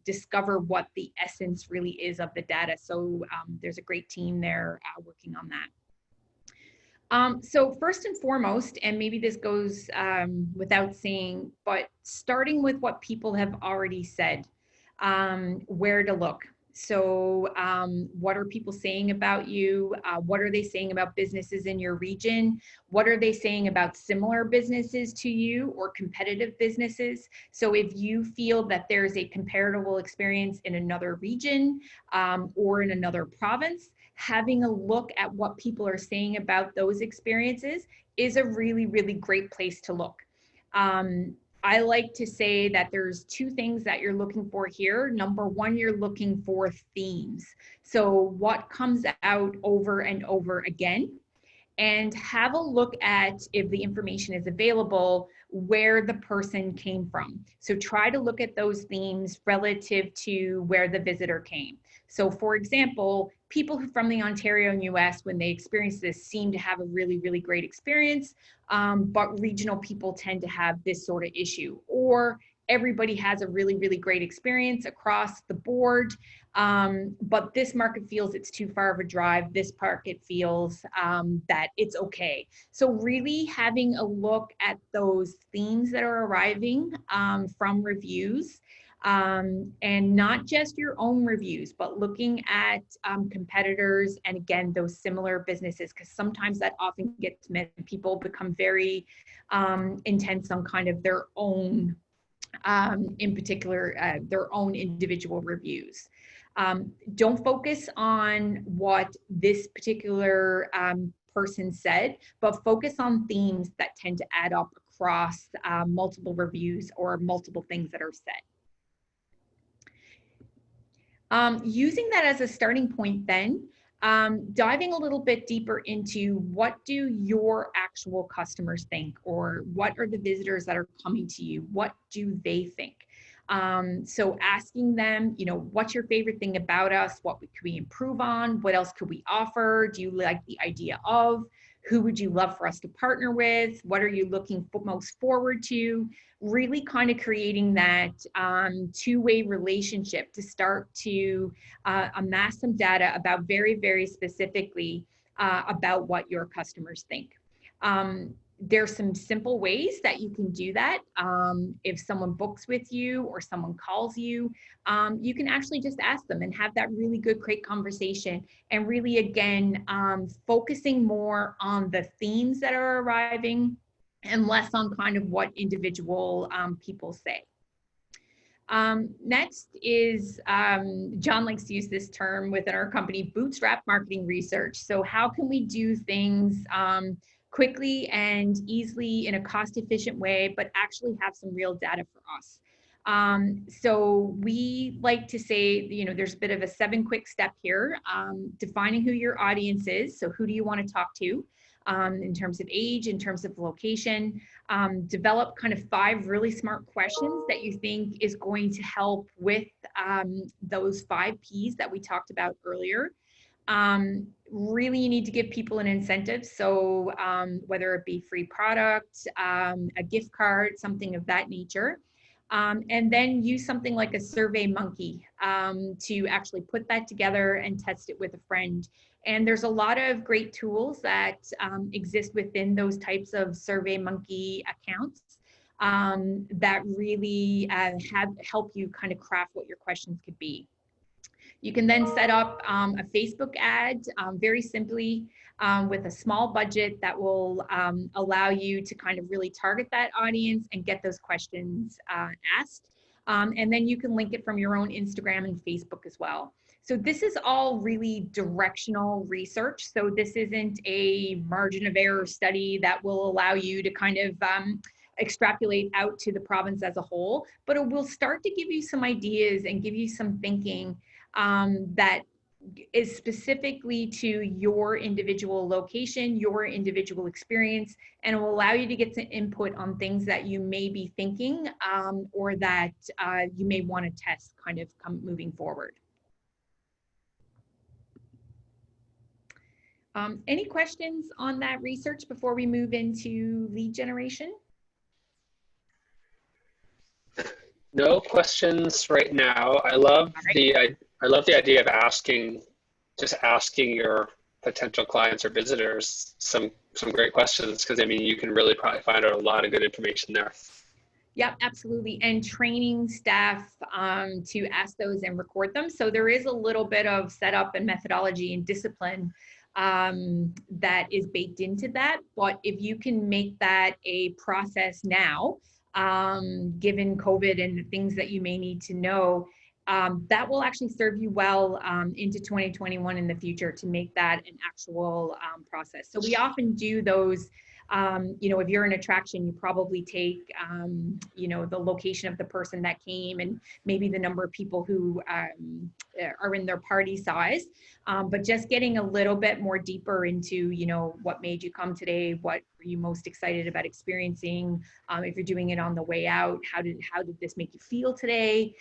S2: discover what the essence really is of the data. So there's a great team there working on that. So first and foremost, and maybe this goes without saying, but starting with what people have already said, where to look. So what are people saying about you? What are they saying about businesses in your region? What are they saying about similar businesses to you or competitive businesses? So if you feel that there's a comparable experience in another region or in another province, having a look at what people are saying about those experiences is a really great place to look. I like to say that there's 2 things that you're looking for here. Number 1, you're looking for themes. So what comes out over and over again, and have a look at, if the information is available, where the person came from. So try to look at those themes relative to where the visitor came. So for example, people who from the Ontario and US, when they experience this, seem to have a really great experience, but regional people tend to have this sort of issue. Or everybody has a really, really great experience across the board. But this market feels it's too far of a drive. This market feels that it's okay. So really having a look at those themes that are arriving from reviews, and not just your own reviews, but looking at competitors and again, those similar businesses, because sometimes that often gets missed. People become very intense on kind of their own, in particular, their own individual reviews. Don't focus on what this particular person said, but focus on themes that tend to add up across multiple reviews or multiple things that are said. Using that as a starting point then, diving a little bit deeper into what do your actual customers think, or what are the visitors that are coming to you, what do they think? So asking them, you know, what's your favorite thing about us? What could we improve on? What else could we offer? Do you like the idea of? Who would you love for us to partner with? What are you looking most forward to? Really kind of creating that two-way relationship to start to amass some data about very, very specifically about what your customers think. There's some simple ways that you can do that. If someone books with you or someone calls you, you can actually just ask them and have that really good, great conversation. And really, again, focusing more on the themes that are arriving and less on kind of what individual people say. Next is, John likes to use this term within our company, bootstrap marketing research. So how can we do things quickly and easily in a cost-efficient way, but actually have some real data for us? So we like to say, you know, there's a bit of a 7 quick step here, defining who your audience is. So who do you want to talk to? In terms of age, in terms of location, develop kind of 5 really smart questions that you think is going to help with those 5 Ps that we talked about earlier. Really, you need to give people an incentive. So whether it be free product, a gift card, something of that nature. And then use something like a Survey Monkey to actually put that together and test it with a friend. And there's a lot of great tools that exist within those types of Survey Monkey accounts that really help you kind of craft what your questions could be. You can then set up a Facebook ad very simply with a small budget that will allow you to kind of really target that audience and get those questions asked. And then you can link it from your own Instagram and Facebook as well. So this is all really directional research. So this isn't a margin of error study that will allow you to kind of extrapolate out to the province as a whole, but it will start to give you some ideas and give you some thinking that is specifically to your individual location, your individual experience, and it will allow you to get some input on things that you may be thinking or that you may want to test kind of moving forward. Any questions on that research before we move into lead generation?
S1: No questions right now. I love the idea of asking your potential clients or visitors some great questions, because I mean you can really probably find out a lot of good information there.
S2: Yeah, absolutely. And training staff to ask those and record them. So there is a little bit of setup and methodology and discipline that is baked into that. But if you can make that a process now, given COVID and the things that you may need to know, that will actually serve you well into 2021 in the future to make that an actual process. So we often do those. You know, if you're an attraction, you probably take, you know, the location of the person that came and maybe the number of people who are in their party size, but just getting a little bit more deeper into, you know, what made you come today, what were you most excited about experiencing, if you're doing it on the way out, how did this make you feel today,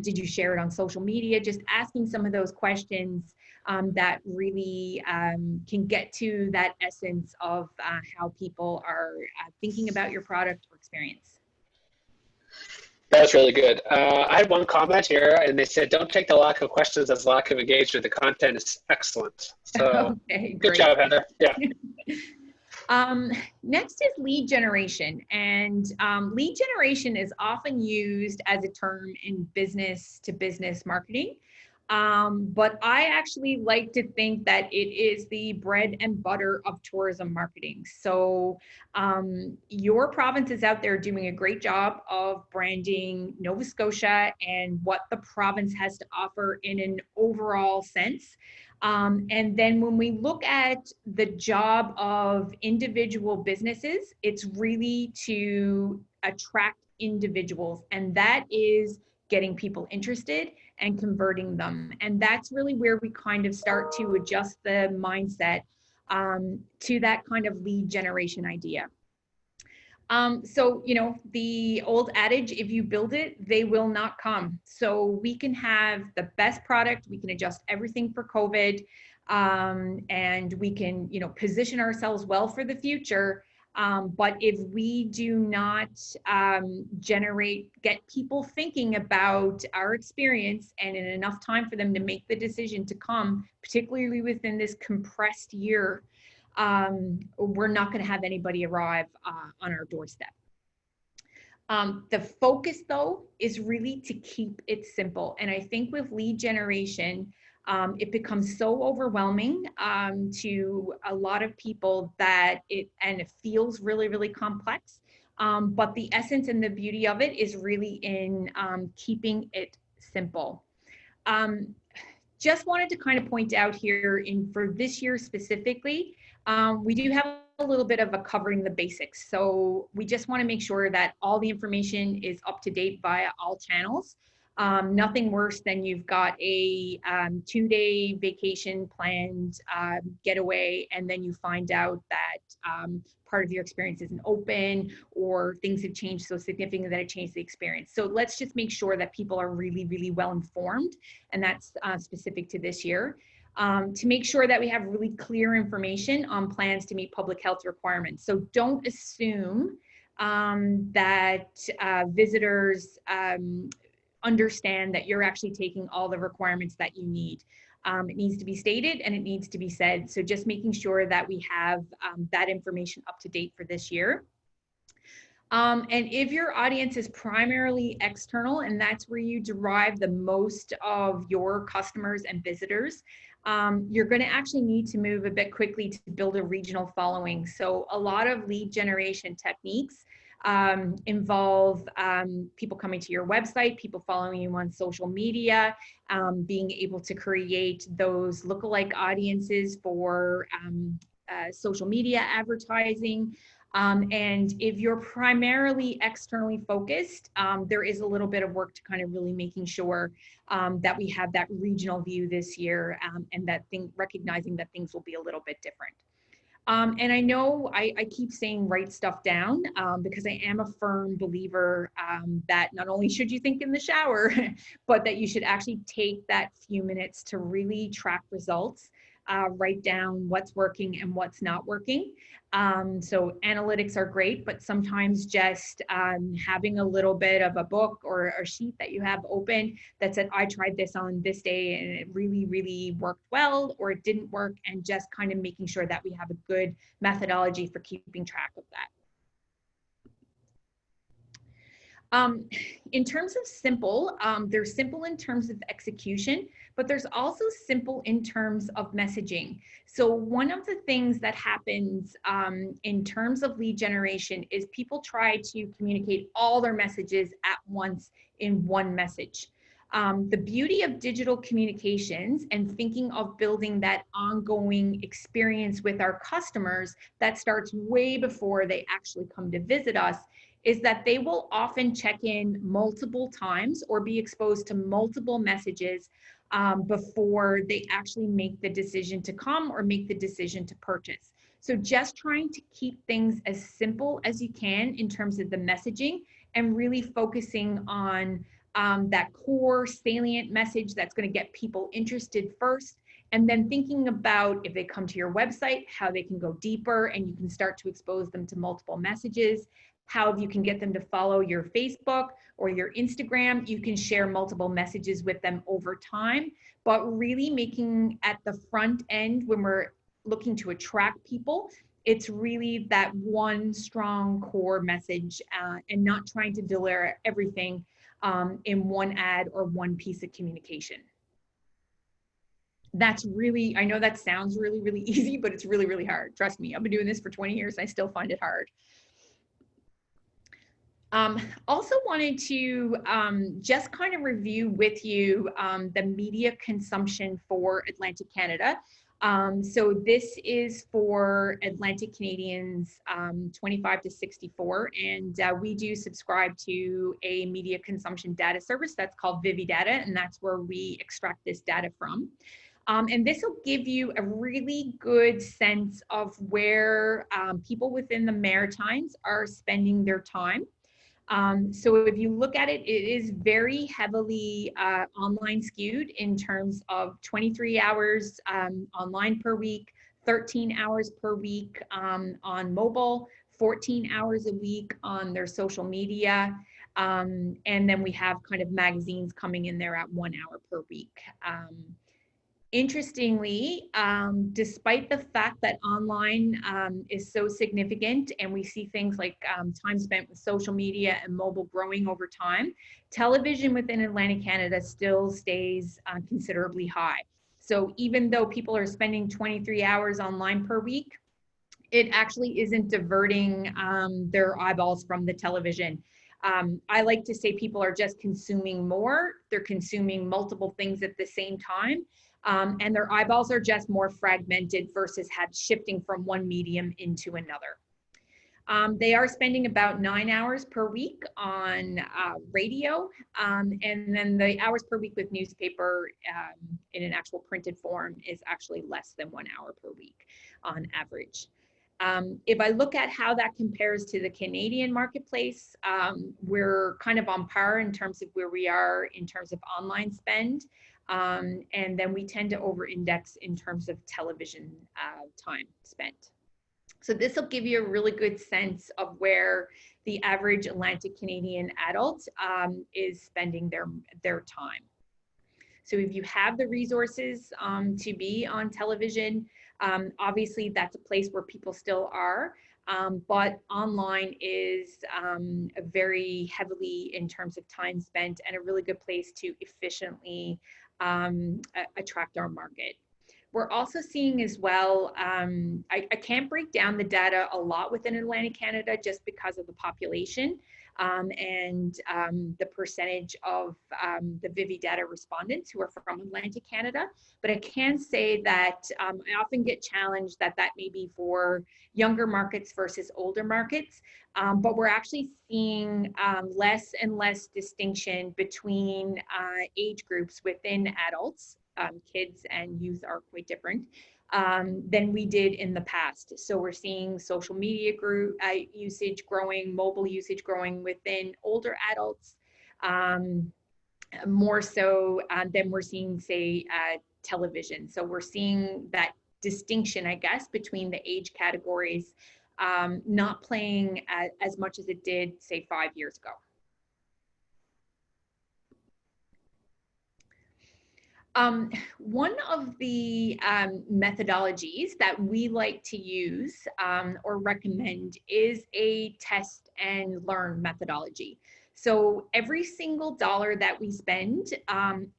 S2: did you share it on social media, just asking some of those questions that really can get to that essence of how people are thinking about your product or experience.
S1: That's really good. I had one comment here, and they said, "Don't take the lack of questions as lack of engagement. The content is excellent." So,
S2: Okay,
S1: good
S2: great.
S1: job, Heather. Yeah.
S2: Next is lead generation, and lead generation is often used as a term in business to business marketing. But I actually like to think that it is the bread and butter of tourism marketing. So your province is out there doing a great job of branding Nova Scotia and what the province has to offer in an overall sense. And then when we look at the job of individual businesses, it's really to attract individuals, and that is getting people interested and converting them. And that's really where we kind of start to adjust the mindset to that kind of lead generation idea. So, you know, the old adage, if you build it, they will not come. So we can have the best product, we can adjust everything for COVID, and we can, you know, position ourselves well for the future. But if we do not get people thinking about our experience and in enough time for them to make the decision to come, particularly within this compressed year, we're not going to have anybody arrive on our doorstep. The focus, though, is really to keep it simple. And I think with lead generation, it becomes so overwhelming to a lot of people that it feels really, really complex. But the essence and the beauty of it is really in keeping it simple. Just wanted to kind of point out here for this year specifically, we do have a little bit of a covering the basics. So we just want to make sure that all the information is up to date via all channels. Nothing worse than you've got a 2-day vacation planned getaway, and then you find out that part of your experience isn't open, or things have changed so significantly that it changed the experience. So let's just make sure that people are really, really well informed, and that's specific to this year. To make sure that we have really clear information on plans to meet public health requirements. So don't assume that visitors understand that you're actually taking all the requirements that you need. It needs to be stated and it needs to be said. So just making sure that we have that information up to date for this year. And if your audience is primarily external, and that's where you derive the most of your customers and visitors, you're going to actually need to move a bit quickly to build a regional following. So a lot of lead generation techniques involve people coming to your website, people following you on social media, being able to create those lookalike audiences for social media advertising. And if you're primarily externally focused, there is a little bit of work to kind of really making sure that we have that regional view this year, and that recognizing that things will be a little bit different. And I know I keep saying write stuff down because I am a firm believer that not only should you think in the shower, but that you should actually take that few minutes to really track results, write down what's working and what's not working. So analytics are great, but sometimes just having a little bit of a book or a sheet that you have open that said, I tried this on this day and it really, really worked well, or it didn't work, and just kind of making sure that we have a good methodology for keeping track of that. In terms of simple, there's simple in terms of execution, but there's also simple in terms of messaging. So one of the things that happens in terms of lead generation is people try to communicate all their messages at once in one message. The beauty of digital communications and thinking of building that ongoing experience with our customers that starts way before they actually come to visit us is that they will often check in multiple times or be exposed to multiple messages before they actually make the decision to come or make the decision to purchase. So just trying to keep things as simple as you can in terms of the messaging, and really focusing on that core salient message that's going to get people interested first, and then thinking about, if they come to your website, how they can go deeper, and you can start to expose them to multiple messages. how you can get them to follow your Facebook or your Instagram. You can share multiple messages with them over time, but really making at the front end when we're looking to attract people, it's really that one strong core message and not trying to deliver everything in one ad or one piece of communication. That's really, I know that sounds really, really easy, but it's really, really hard. Trust me, I've been doing this for 20 years and I still find it hard. Also wanted to just kind of review with you the media consumption for Atlantic Canada. So this is for Atlantic Canadians 25 to 64, and we do subscribe to a media consumption data service that's called Vivi Data, and that's where we extract this data from. And this will give you a really good sense of where people within the Maritimes are spending their time. So if you look at it, it is very heavily online skewed in terms of 23 hours online per week, 13 hours per week on mobile, 14 hours a week on their social media. And then we have kind of magazines coming in there at 1 hour per week. Interestingly, despite the fact that online is so significant and we see things like time spent with social media and mobile growing over time, television within Atlantic Canada still stays considerably high. So even though people are spending 23 hours online per week, it actually isn't diverting their eyeballs from the television. I like to say people are just consuming more. They're consuming multiple things at the same time. And their eyeballs are just more fragmented versus shifting from one medium into another. They are spending about 9 hours per week on radio, and then the hours per week with newspaper in an actual printed form is actually less than 1 hour per week on average. If I look at how that compares to the Canadian marketplace, we're kind of on par in terms of where we are in terms of online spend. And then we tend to over-index in terms of television time spent. So this will give you a really good sense of where the average Atlantic Canadian adult is spending their time. So if you have the resources to be on television, obviously that's a place where people still are, but online is very heavily in terms of time spent and a really good place to efficiently attract our market. We're also seeing as well, I can't break down the data a lot within Atlantic Canada just because of the population and the percentage of the Vivi data respondents who are from Atlantic Canada. But I can say that I often get challenged that may be for younger markets versus older markets. But we're actually seeing less and less distinction between age groups within adults. Kids and youth are quite different than we did in the past. So we're seeing social media usage growing, mobile usage growing within older adults, more so than we're seeing, say, television. So we're seeing that distinction, I guess, between the age categories not playing as much as it did, say, 5 years ago. One of the methodologies that we like to use or recommend is a test and learn methodology. So every single dollar that we spend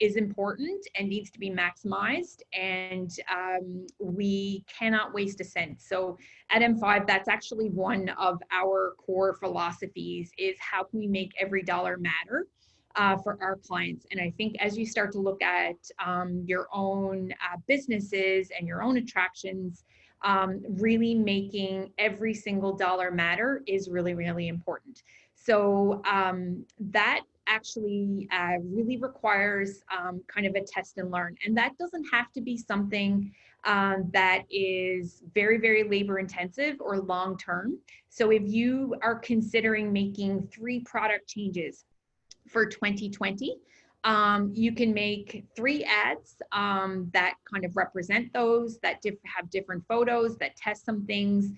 S2: is important and needs to be maximized, and we cannot waste a cent. So at M5, that's actually one of our core philosophies, is how can we make every dollar matter for our clients. And I think as you start to look at your own businesses and your own attractions, really making every single dollar matter is really, really important. So that actually really requires kind of a test and learn. And that doesn't have to be something that is very, very labor intensive or long term. So if you are considering making 3 product changes for 2020, You can make 3 ads that kind of represent those, that have different photos, that test some things.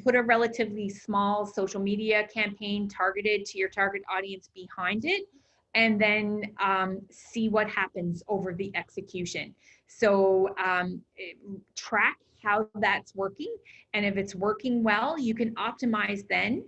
S2: Put a relatively small social media campaign targeted to your target audience behind it, and then see what happens over the execution. So track how that's working, and if it's working well, you can optimize then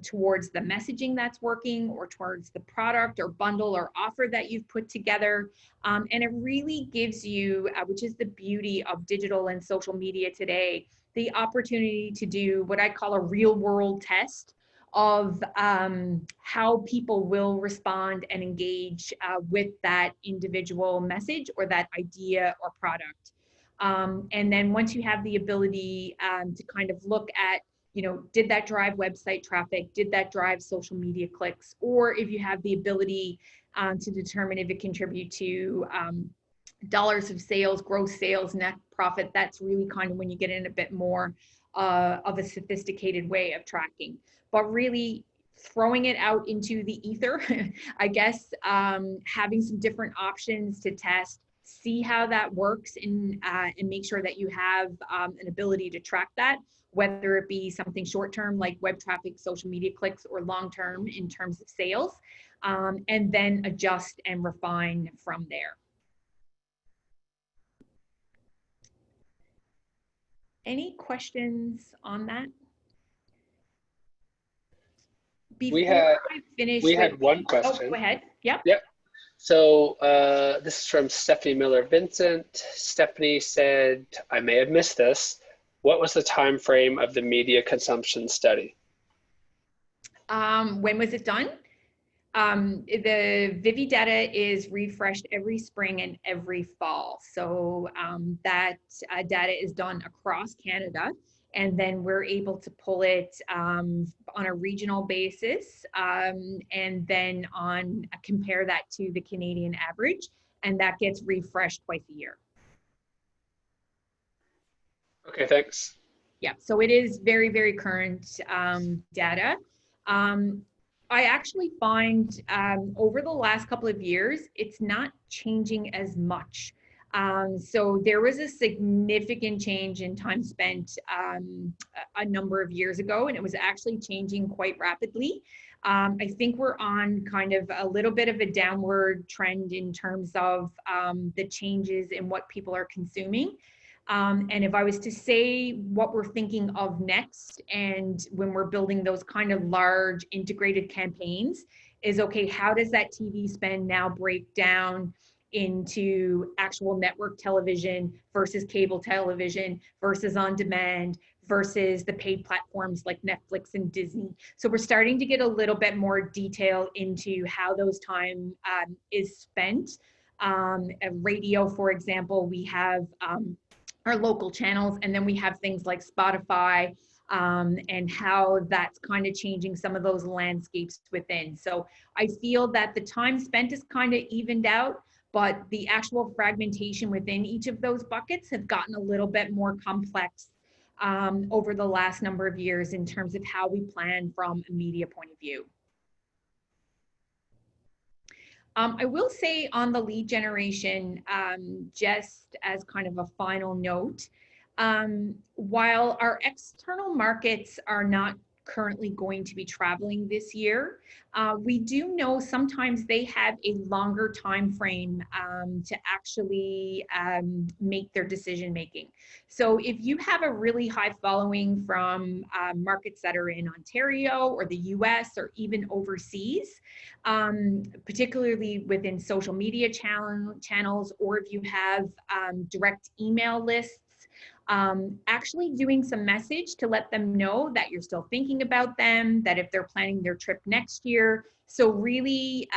S2: towards the messaging that's working, or towards the product or bundle or offer that you've put together. And it really gives you, which is the beauty of digital and social media today, the opportunity to do what I call a real world test of how people will respond and engage with that individual message or that idea or product. And then once you have the ability to kind of look at, you know, did that drive website traffic? Did that drive social media clicks? Or if you have the ability to determine if it contribute to dollars of sales, gross sales, net profit, that's really kind of when you get in a bit more of a sophisticated way of tracking. But really throwing it out into the ether, I guess, having some different options to test, see how that works, and make sure that you have an ability to track that, whether it be something short-term like web traffic, social media clicks, or long-term in terms of sales, and then adjust and refine from there. Any questions on that?
S1: We had one question.
S2: Oh, go ahead. Yep.
S1: Yep. So this is from Stephanie Miller-Vincent. Stephanie said, I may have missed this. What was the time frame of the media consumption study?
S2: When was it done? The Vivi data is refreshed every spring and every fall. So that data is done across Canada, and then we're able to pull it on a regional basis, and then compare that to the Canadian average, and that gets refreshed twice a year.
S1: Okay, thanks.
S2: Yeah, so it is very, very current data. I actually find over the last couple of years, it's not changing as much. So there was a significant change in time spent a number of years ago, and it was actually changing quite rapidly. I think we're on kind of a little bit of a downward trend in terms of the changes in what people are consuming. And if I was to say what we're thinking of next, and when we're building those kind of large integrated campaigns, is okay, how does that TV spend now break down into actual network television versus cable television versus on demand versus the paid platforms like Netflix and Disney? So we're starting to get a little bit more detail into how those time is spent. Radio, for example, we have our local channels, and then we have things like Spotify, and how that's kind of changing some of those landscapes within. So I feel that the time spent is kind of evened out, but the actual fragmentation within each of those buckets have gotten a little bit more complex over the last number of years in terms of how we plan from a media point of view. I will say on the lead generation, just as kind of a final note, while our external markets are not currently going to be traveling this year, we do know sometimes they have a longer time frame to actually make their decision making. So if you have a really high following from markets that are in Ontario or the US or even overseas, particularly within social media channels, or if you have direct email lists, actually doing some message to let them know that you're still thinking about them, that if they're planning their trip next year. So really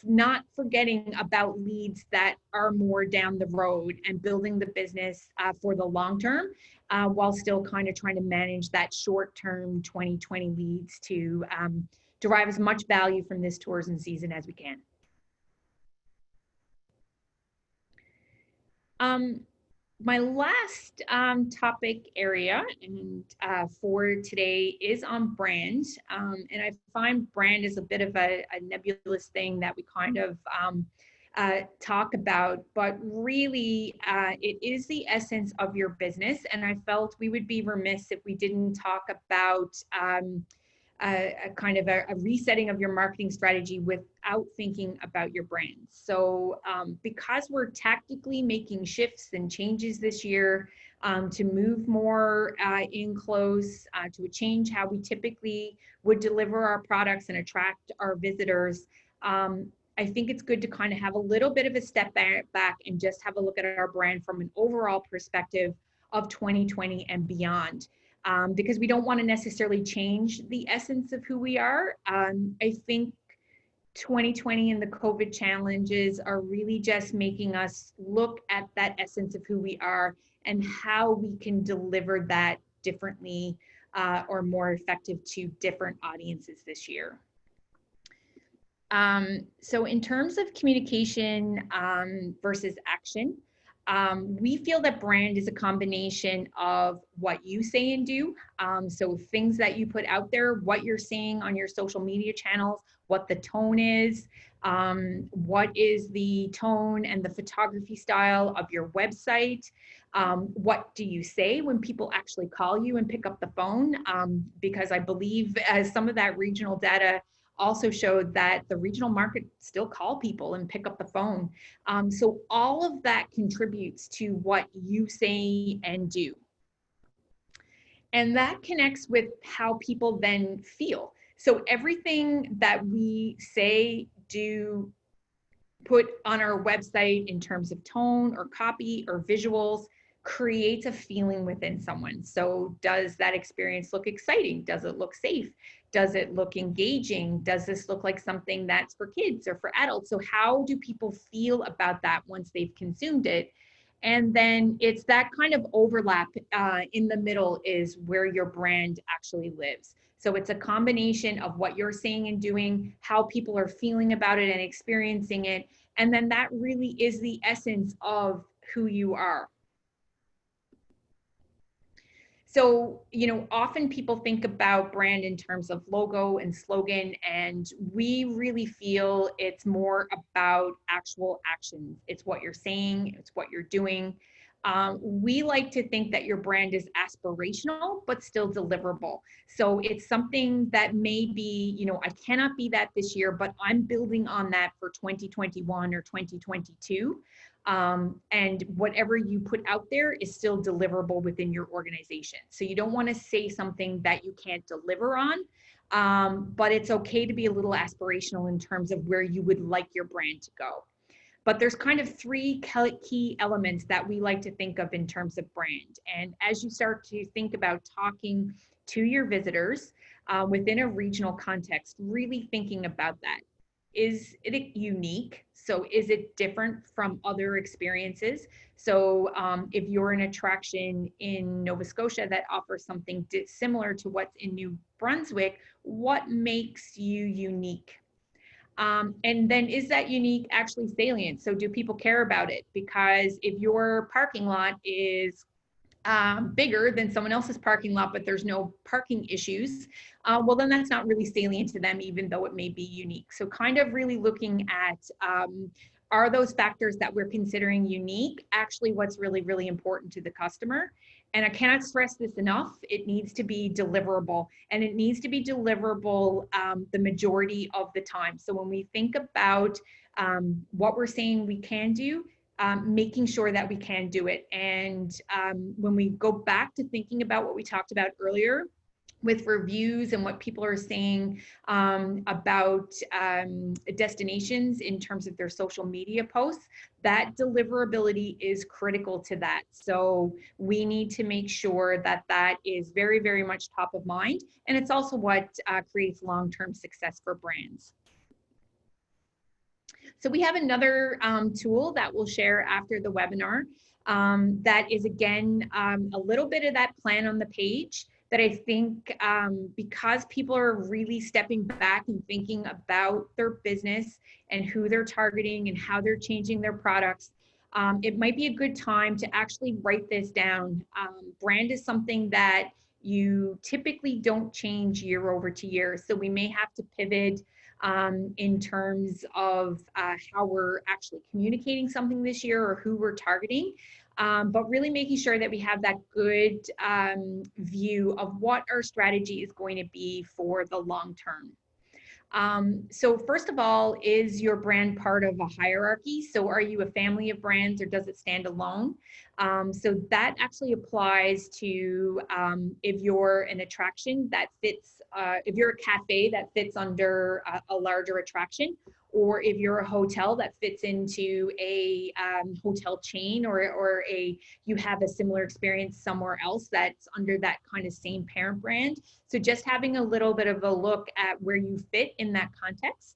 S2: not forgetting about leads that are more down the road, and building the business for the long term, while still kind of trying to manage that short-term 2020 leads to derive as much value from this tourism season as we can. My last topic area and for today is on brand. And I find brand is a bit of a nebulous thing that we kind of talk about, but really it is the essence of your business. And I felt we would be remiss if we didn't talk about a kind of a resetting of your marketing strategy without thinking about your brand. So because we're tactically making shifts and changes this year to move more in close, to change how we typically would deliver our products and attract our visitors, I think it's good to kind of have a little bit of a step back and just have a look at our brand from an overall perspective of 2020 and beyond. Because we don't want to necessarily change the essence of who we are. I think 2020 and the COVID challenges are really just making us look at that essence of who we are and how we can deliver that differently or more effective to different audiences this year. So in terms of communication versus action, we feel that brand is a combination of what you say and do. So things that you put out there, what you're saying on your social media channels, what the tone is, what is the tone and the photography style of your website, what do you say when people actually call you and pick up the phone, because I believe some of that regional data also showed that the regional market still call people and pick up the phone. So all of that contributes to what you say and do. And that connects with how people then feel. So everything that we say, do, put on our website in terms of tone or copy or visuals creates a feeling within someone. So does that experience look exciting? Does it look safe? Does it look engaging? Does this look like something that's for kids or for adults? So how do people feel about that once they've consumed it? And then it's that kind of overlap in the middle is where your brand actually lives. So it's a combination of what you're saying and doing, how people are feeling about it and experiencing it. And then that really is the essence of who you are. So, you know, often people think about brand in terms of logo and slogan, and we really feel it's more about actual actions. It's what you're saying, it's what you're doing. We like to think that your brand is aspirational, but still deliverable. So it's something that may be, you know, I cannot be that this year, but I'm building on that for 2021 or 2022. And whatever you put out there is still deliverable within your organization. So you don't want to say something that you can't deliver on, but it's okay to be a little aspirational in terms of where you would like your brand to go. But there's kind of three key elements that we like to think of in terms of brand. And as you start to think about talking to your visitors within a regional context, really thinking about that. Is it unique? So is it different from other experiences? So if you're an attraction in Nova Scotia that offers something similar to what's in New Brunswick, what makes you unique? And then is that unique actually salient? So do people care about it? Because if your parking lot is bigger than someone else's parking lot, but there's no parking issues, well, then that's not really salient to them, even though it may be unique. So kind of really looking at, are those factors that we're considering unique actually what's really, really important to the customer? And I cannot stress this enough, it needs to be deliverable, and it needs to be deliverable the majority of the time. So when we think about what we're saying we can do, making sure that we can do it. And when we go back to thinking about what we talked about earlier with reviews and what people are saying about destinations in terms of their social media posts, that deliverability is critical to that. So we need to make sure that that is very, very much top of mind. And it's also what creates long-term success for brands. So we have another tool that we'll share after the webinar that is, again, a little bit of that plan on the page that I think because people are really stepping back and thinking about their business and who they're targeting and how they're changing their products, it might be a good time to actually write this down. Brand is something that you typically don't change year over to year. So we may have to pivot in terms of how we're actually communicating something this year or who we're targeting. But really making sure that we have that good view of what our strategy is going to be for the long term. So first of all, is your brand part of a hierarchy? So are you a family of brands or does it stand alone? So that actually applies to if you're an attraction that fits, if you're a cafe that fits under a larger attraction, or if you're a hotel that fits into a hotel chain, or you have a similar experience somewhere else that's under that kind of same parent brand. So just having a little bit of a look at where you fit in that context.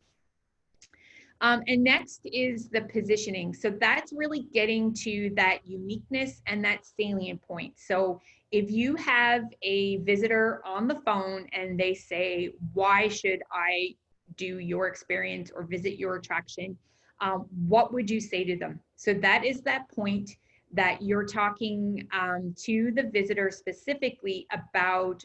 S2: And next is the positioning. So that's really getting to that uniqueness and that salient point. So if you have a visitor on the phone and they say, why should I do your experience or visit your attraction? What would you say to them? So that is that point that you're talking to the visitor specifically about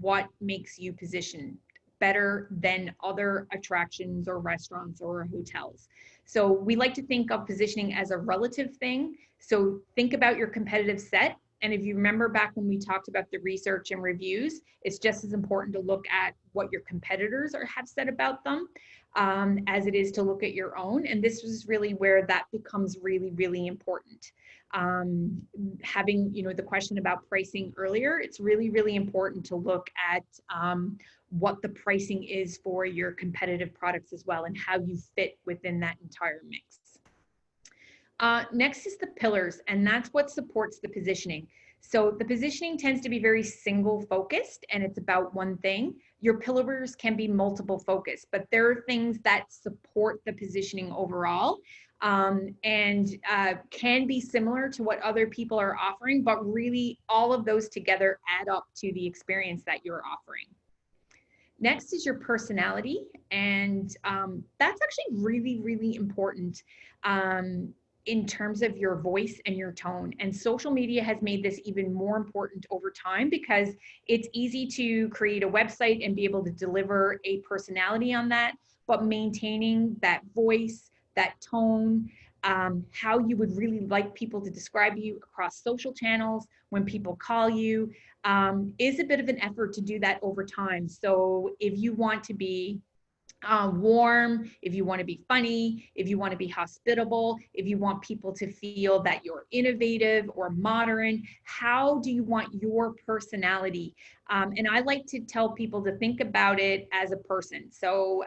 S2: what makes you position better than other attractions or restaurants or hotels. So we like to think of positioning as a relative thing. So think about your competitive set. And if you remember back when we talked about the research and reviews, it's just as important to look at what your competitors have said about them as it is to look at your own. And this is really where that becomes really, really important. Having, the question about pricing earlier, it's really, really important to look at what the pricing is for your competitive products as well and how you fit within that entire mix. Next is the pillars, and that's what supports the positioning. So the positioning tends to be very single focused and it's about one thing. Your pillars can be multiple focused, but there are things that support the positioning overall and can be similar to what other people are offering, but really all of those together add up to the experience that you're offering. Next is your personality, and that's actually really, really important in terms of your voice and your tone. And social media has made this even more important over time because it's easy to create a website and be able to deliver a personality on that, but maintaining that voice, that tone, how you would really like people to describe you across social channels, when people call you, is a bit of an effort to do that over time. So if you want to be warm, if you want to be funny, if you want to be hospitable, if you want people to feel that you're innovative or modern, how do you want your personality? And I like to tell people to think about it as a person. So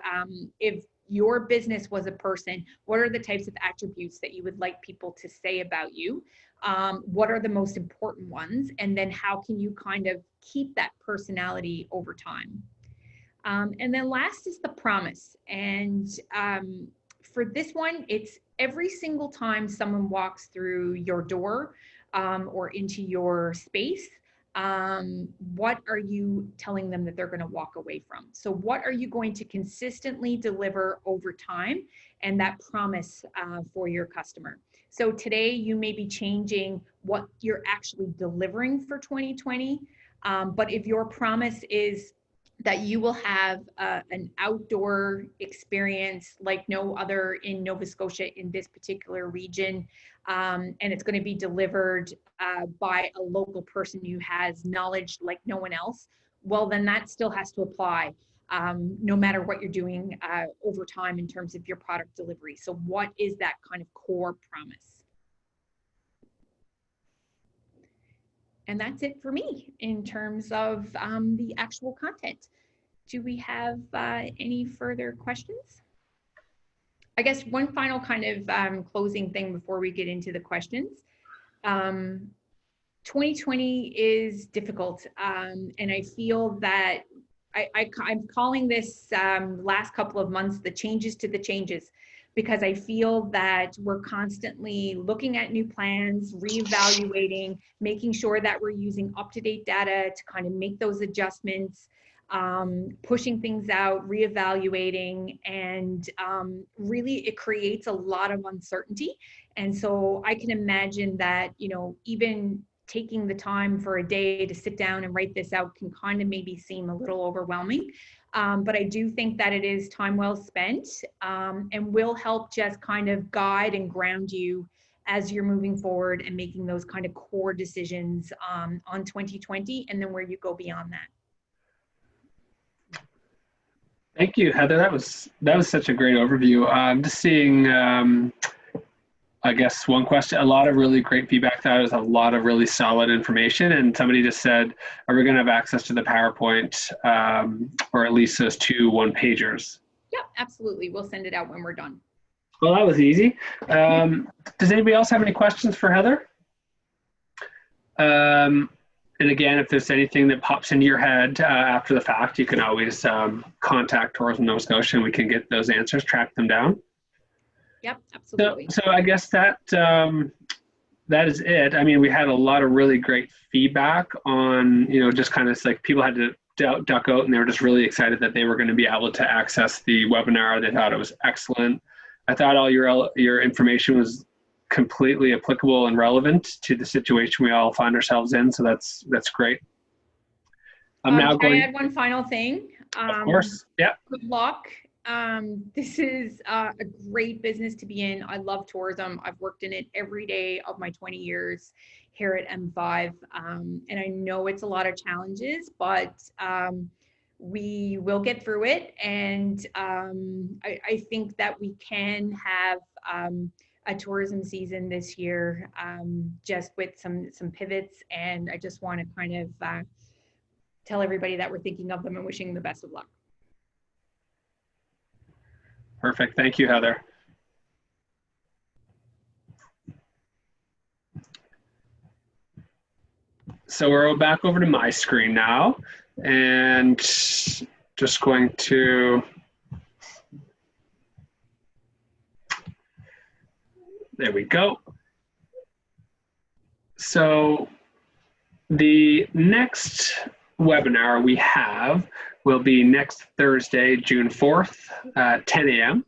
S2: if your business was a person, what are the types of attributes that you would like people to say about you? What are the most important ones? And then how can you kind of keep that personality over time? And then last is the promise. And for this one, it's every single time someone walks through your door or into your space, what are you telling them that they're going to walk away from? So what are you going to consistently deliver over time and that promise for your customer? So today you may be changing what you're actually delivering for 2020. But if your promise is that you will have an outdoor experience like no other in Nova Scotia in this particular region, and it's going to be delivered by a local person who has knowledge like no one else, well, then that still has to apply no matter what you're doing over time in terms of your product delivery. So what is that kind of core promise? And that's it for me in terms of the actual content. Do we have any further questions? I guess one final kind of closing thing before we get into the questions. 2020 is difficult, and I feel that I'm calling this last couple of months the changes to the changes, because I feel that we're constantly looking at new plans, reevaluating, making sure that we're using up-to-date data to kind of make those adjustments. pushing things out, reevaluating, and really it creates a lot of uncertainty. And so I can imagine that, you know, even taking the time for a day to sit down and write this out can kind of maybe seem a little overwhelming. But I do think that it is time well spent, and will help just kind of guide and ground you as you're moving forward and making those kind of core decisions on 2020 and then where you go beyond that.
S1: Thank you, Heather. That was such a great overview. I'm just seeing, I guess, one question, a lot of really great feedback. That was a lot of really solid information. And somebody just said, are we going to have access to the PowerPoint, or at least those 2 one-pagers?
S2: Yep, absolutely. We'll send it out when we're done.
S1: Well, that was easy. Does anybody else have any questions for Heather? And again, if there's anything that pops into your head after the fact, you can always contact Tourism Nova Scotia and we can get those answers, track them down.
S2: Yep, absolutely.
S1: So I guess that is it. I mean, we had a lot of really great feedback on, you know, just kind of like people had to duck out and they were just really excited that they were going to be able to access the webinar. They thought it was excellent. I thought all your information was completely applicable and relevant to the situation we all find ourselves in. So that's great. I'm now
S2: can
S1: going.
S2: I add one final thing?
S1: Of course. Yeah.
S2: Good luck. This is a great business to be in. I love tourism. I've worked in it every day of my 20 years here at M5. And I know it's a lot of challenges, but we will get through it. And I think that we can have a tourism season this year, just with some pivots. And I just want to kind of tell everybody that we're thinking of them and wishing them the best of luck.
S1: Perfect. Thank you, Heather. So we're back over to my screen now, and just going to, there we go. So the next webinar we have will be next Thursday, June 4th at 10 a.m.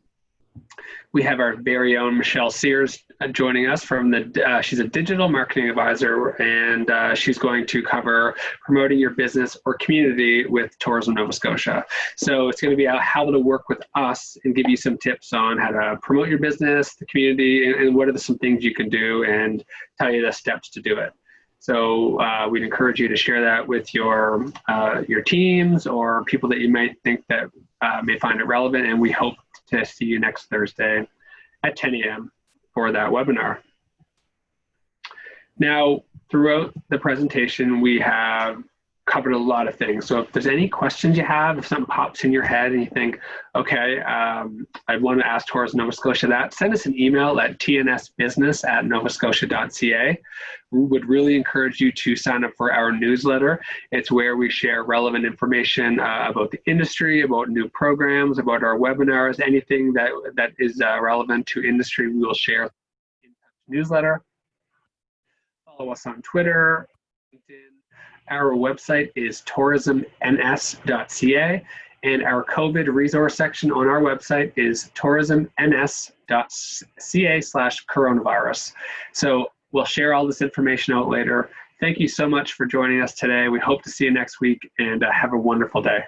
S1: We have our very own Michelle Sears joining us from she's a digital marketing advisor, and she's going to cover promoting your business or community with Tourism Nova Scotia. So it's going to be how to work with us and give you some tips on how to promote your business, the community, and what are some things you can do, and tell you the steps to do it. So we'd encourage you to share that with your teams or people that you might think that may find it relevant. And we hope to see you next Thursday at 10 a.m. for that webinar. Now, throughout the presentation, we have covered a lot of things. So if there's any questions you have, if something pops in your head and you think, okay, I want to ask Tourism Nova Scotia that, send us an email at tnsbusiness@novascotia.ca. We would really encourage you to sign up for our newsletter. It's where we share relevant information about the industry, about new programs, about our webinars, anything that is relevant to industry, we will share in the newsletter. Follow us on Twitter, LinkedIn. Our website is tourismns.ca, and our COVID resource section on our website is tourismns.ca/coronavirus. So we'll share all this information out later. Thank you so much for joining us today. We hope to see you next week, and have a wonderful day.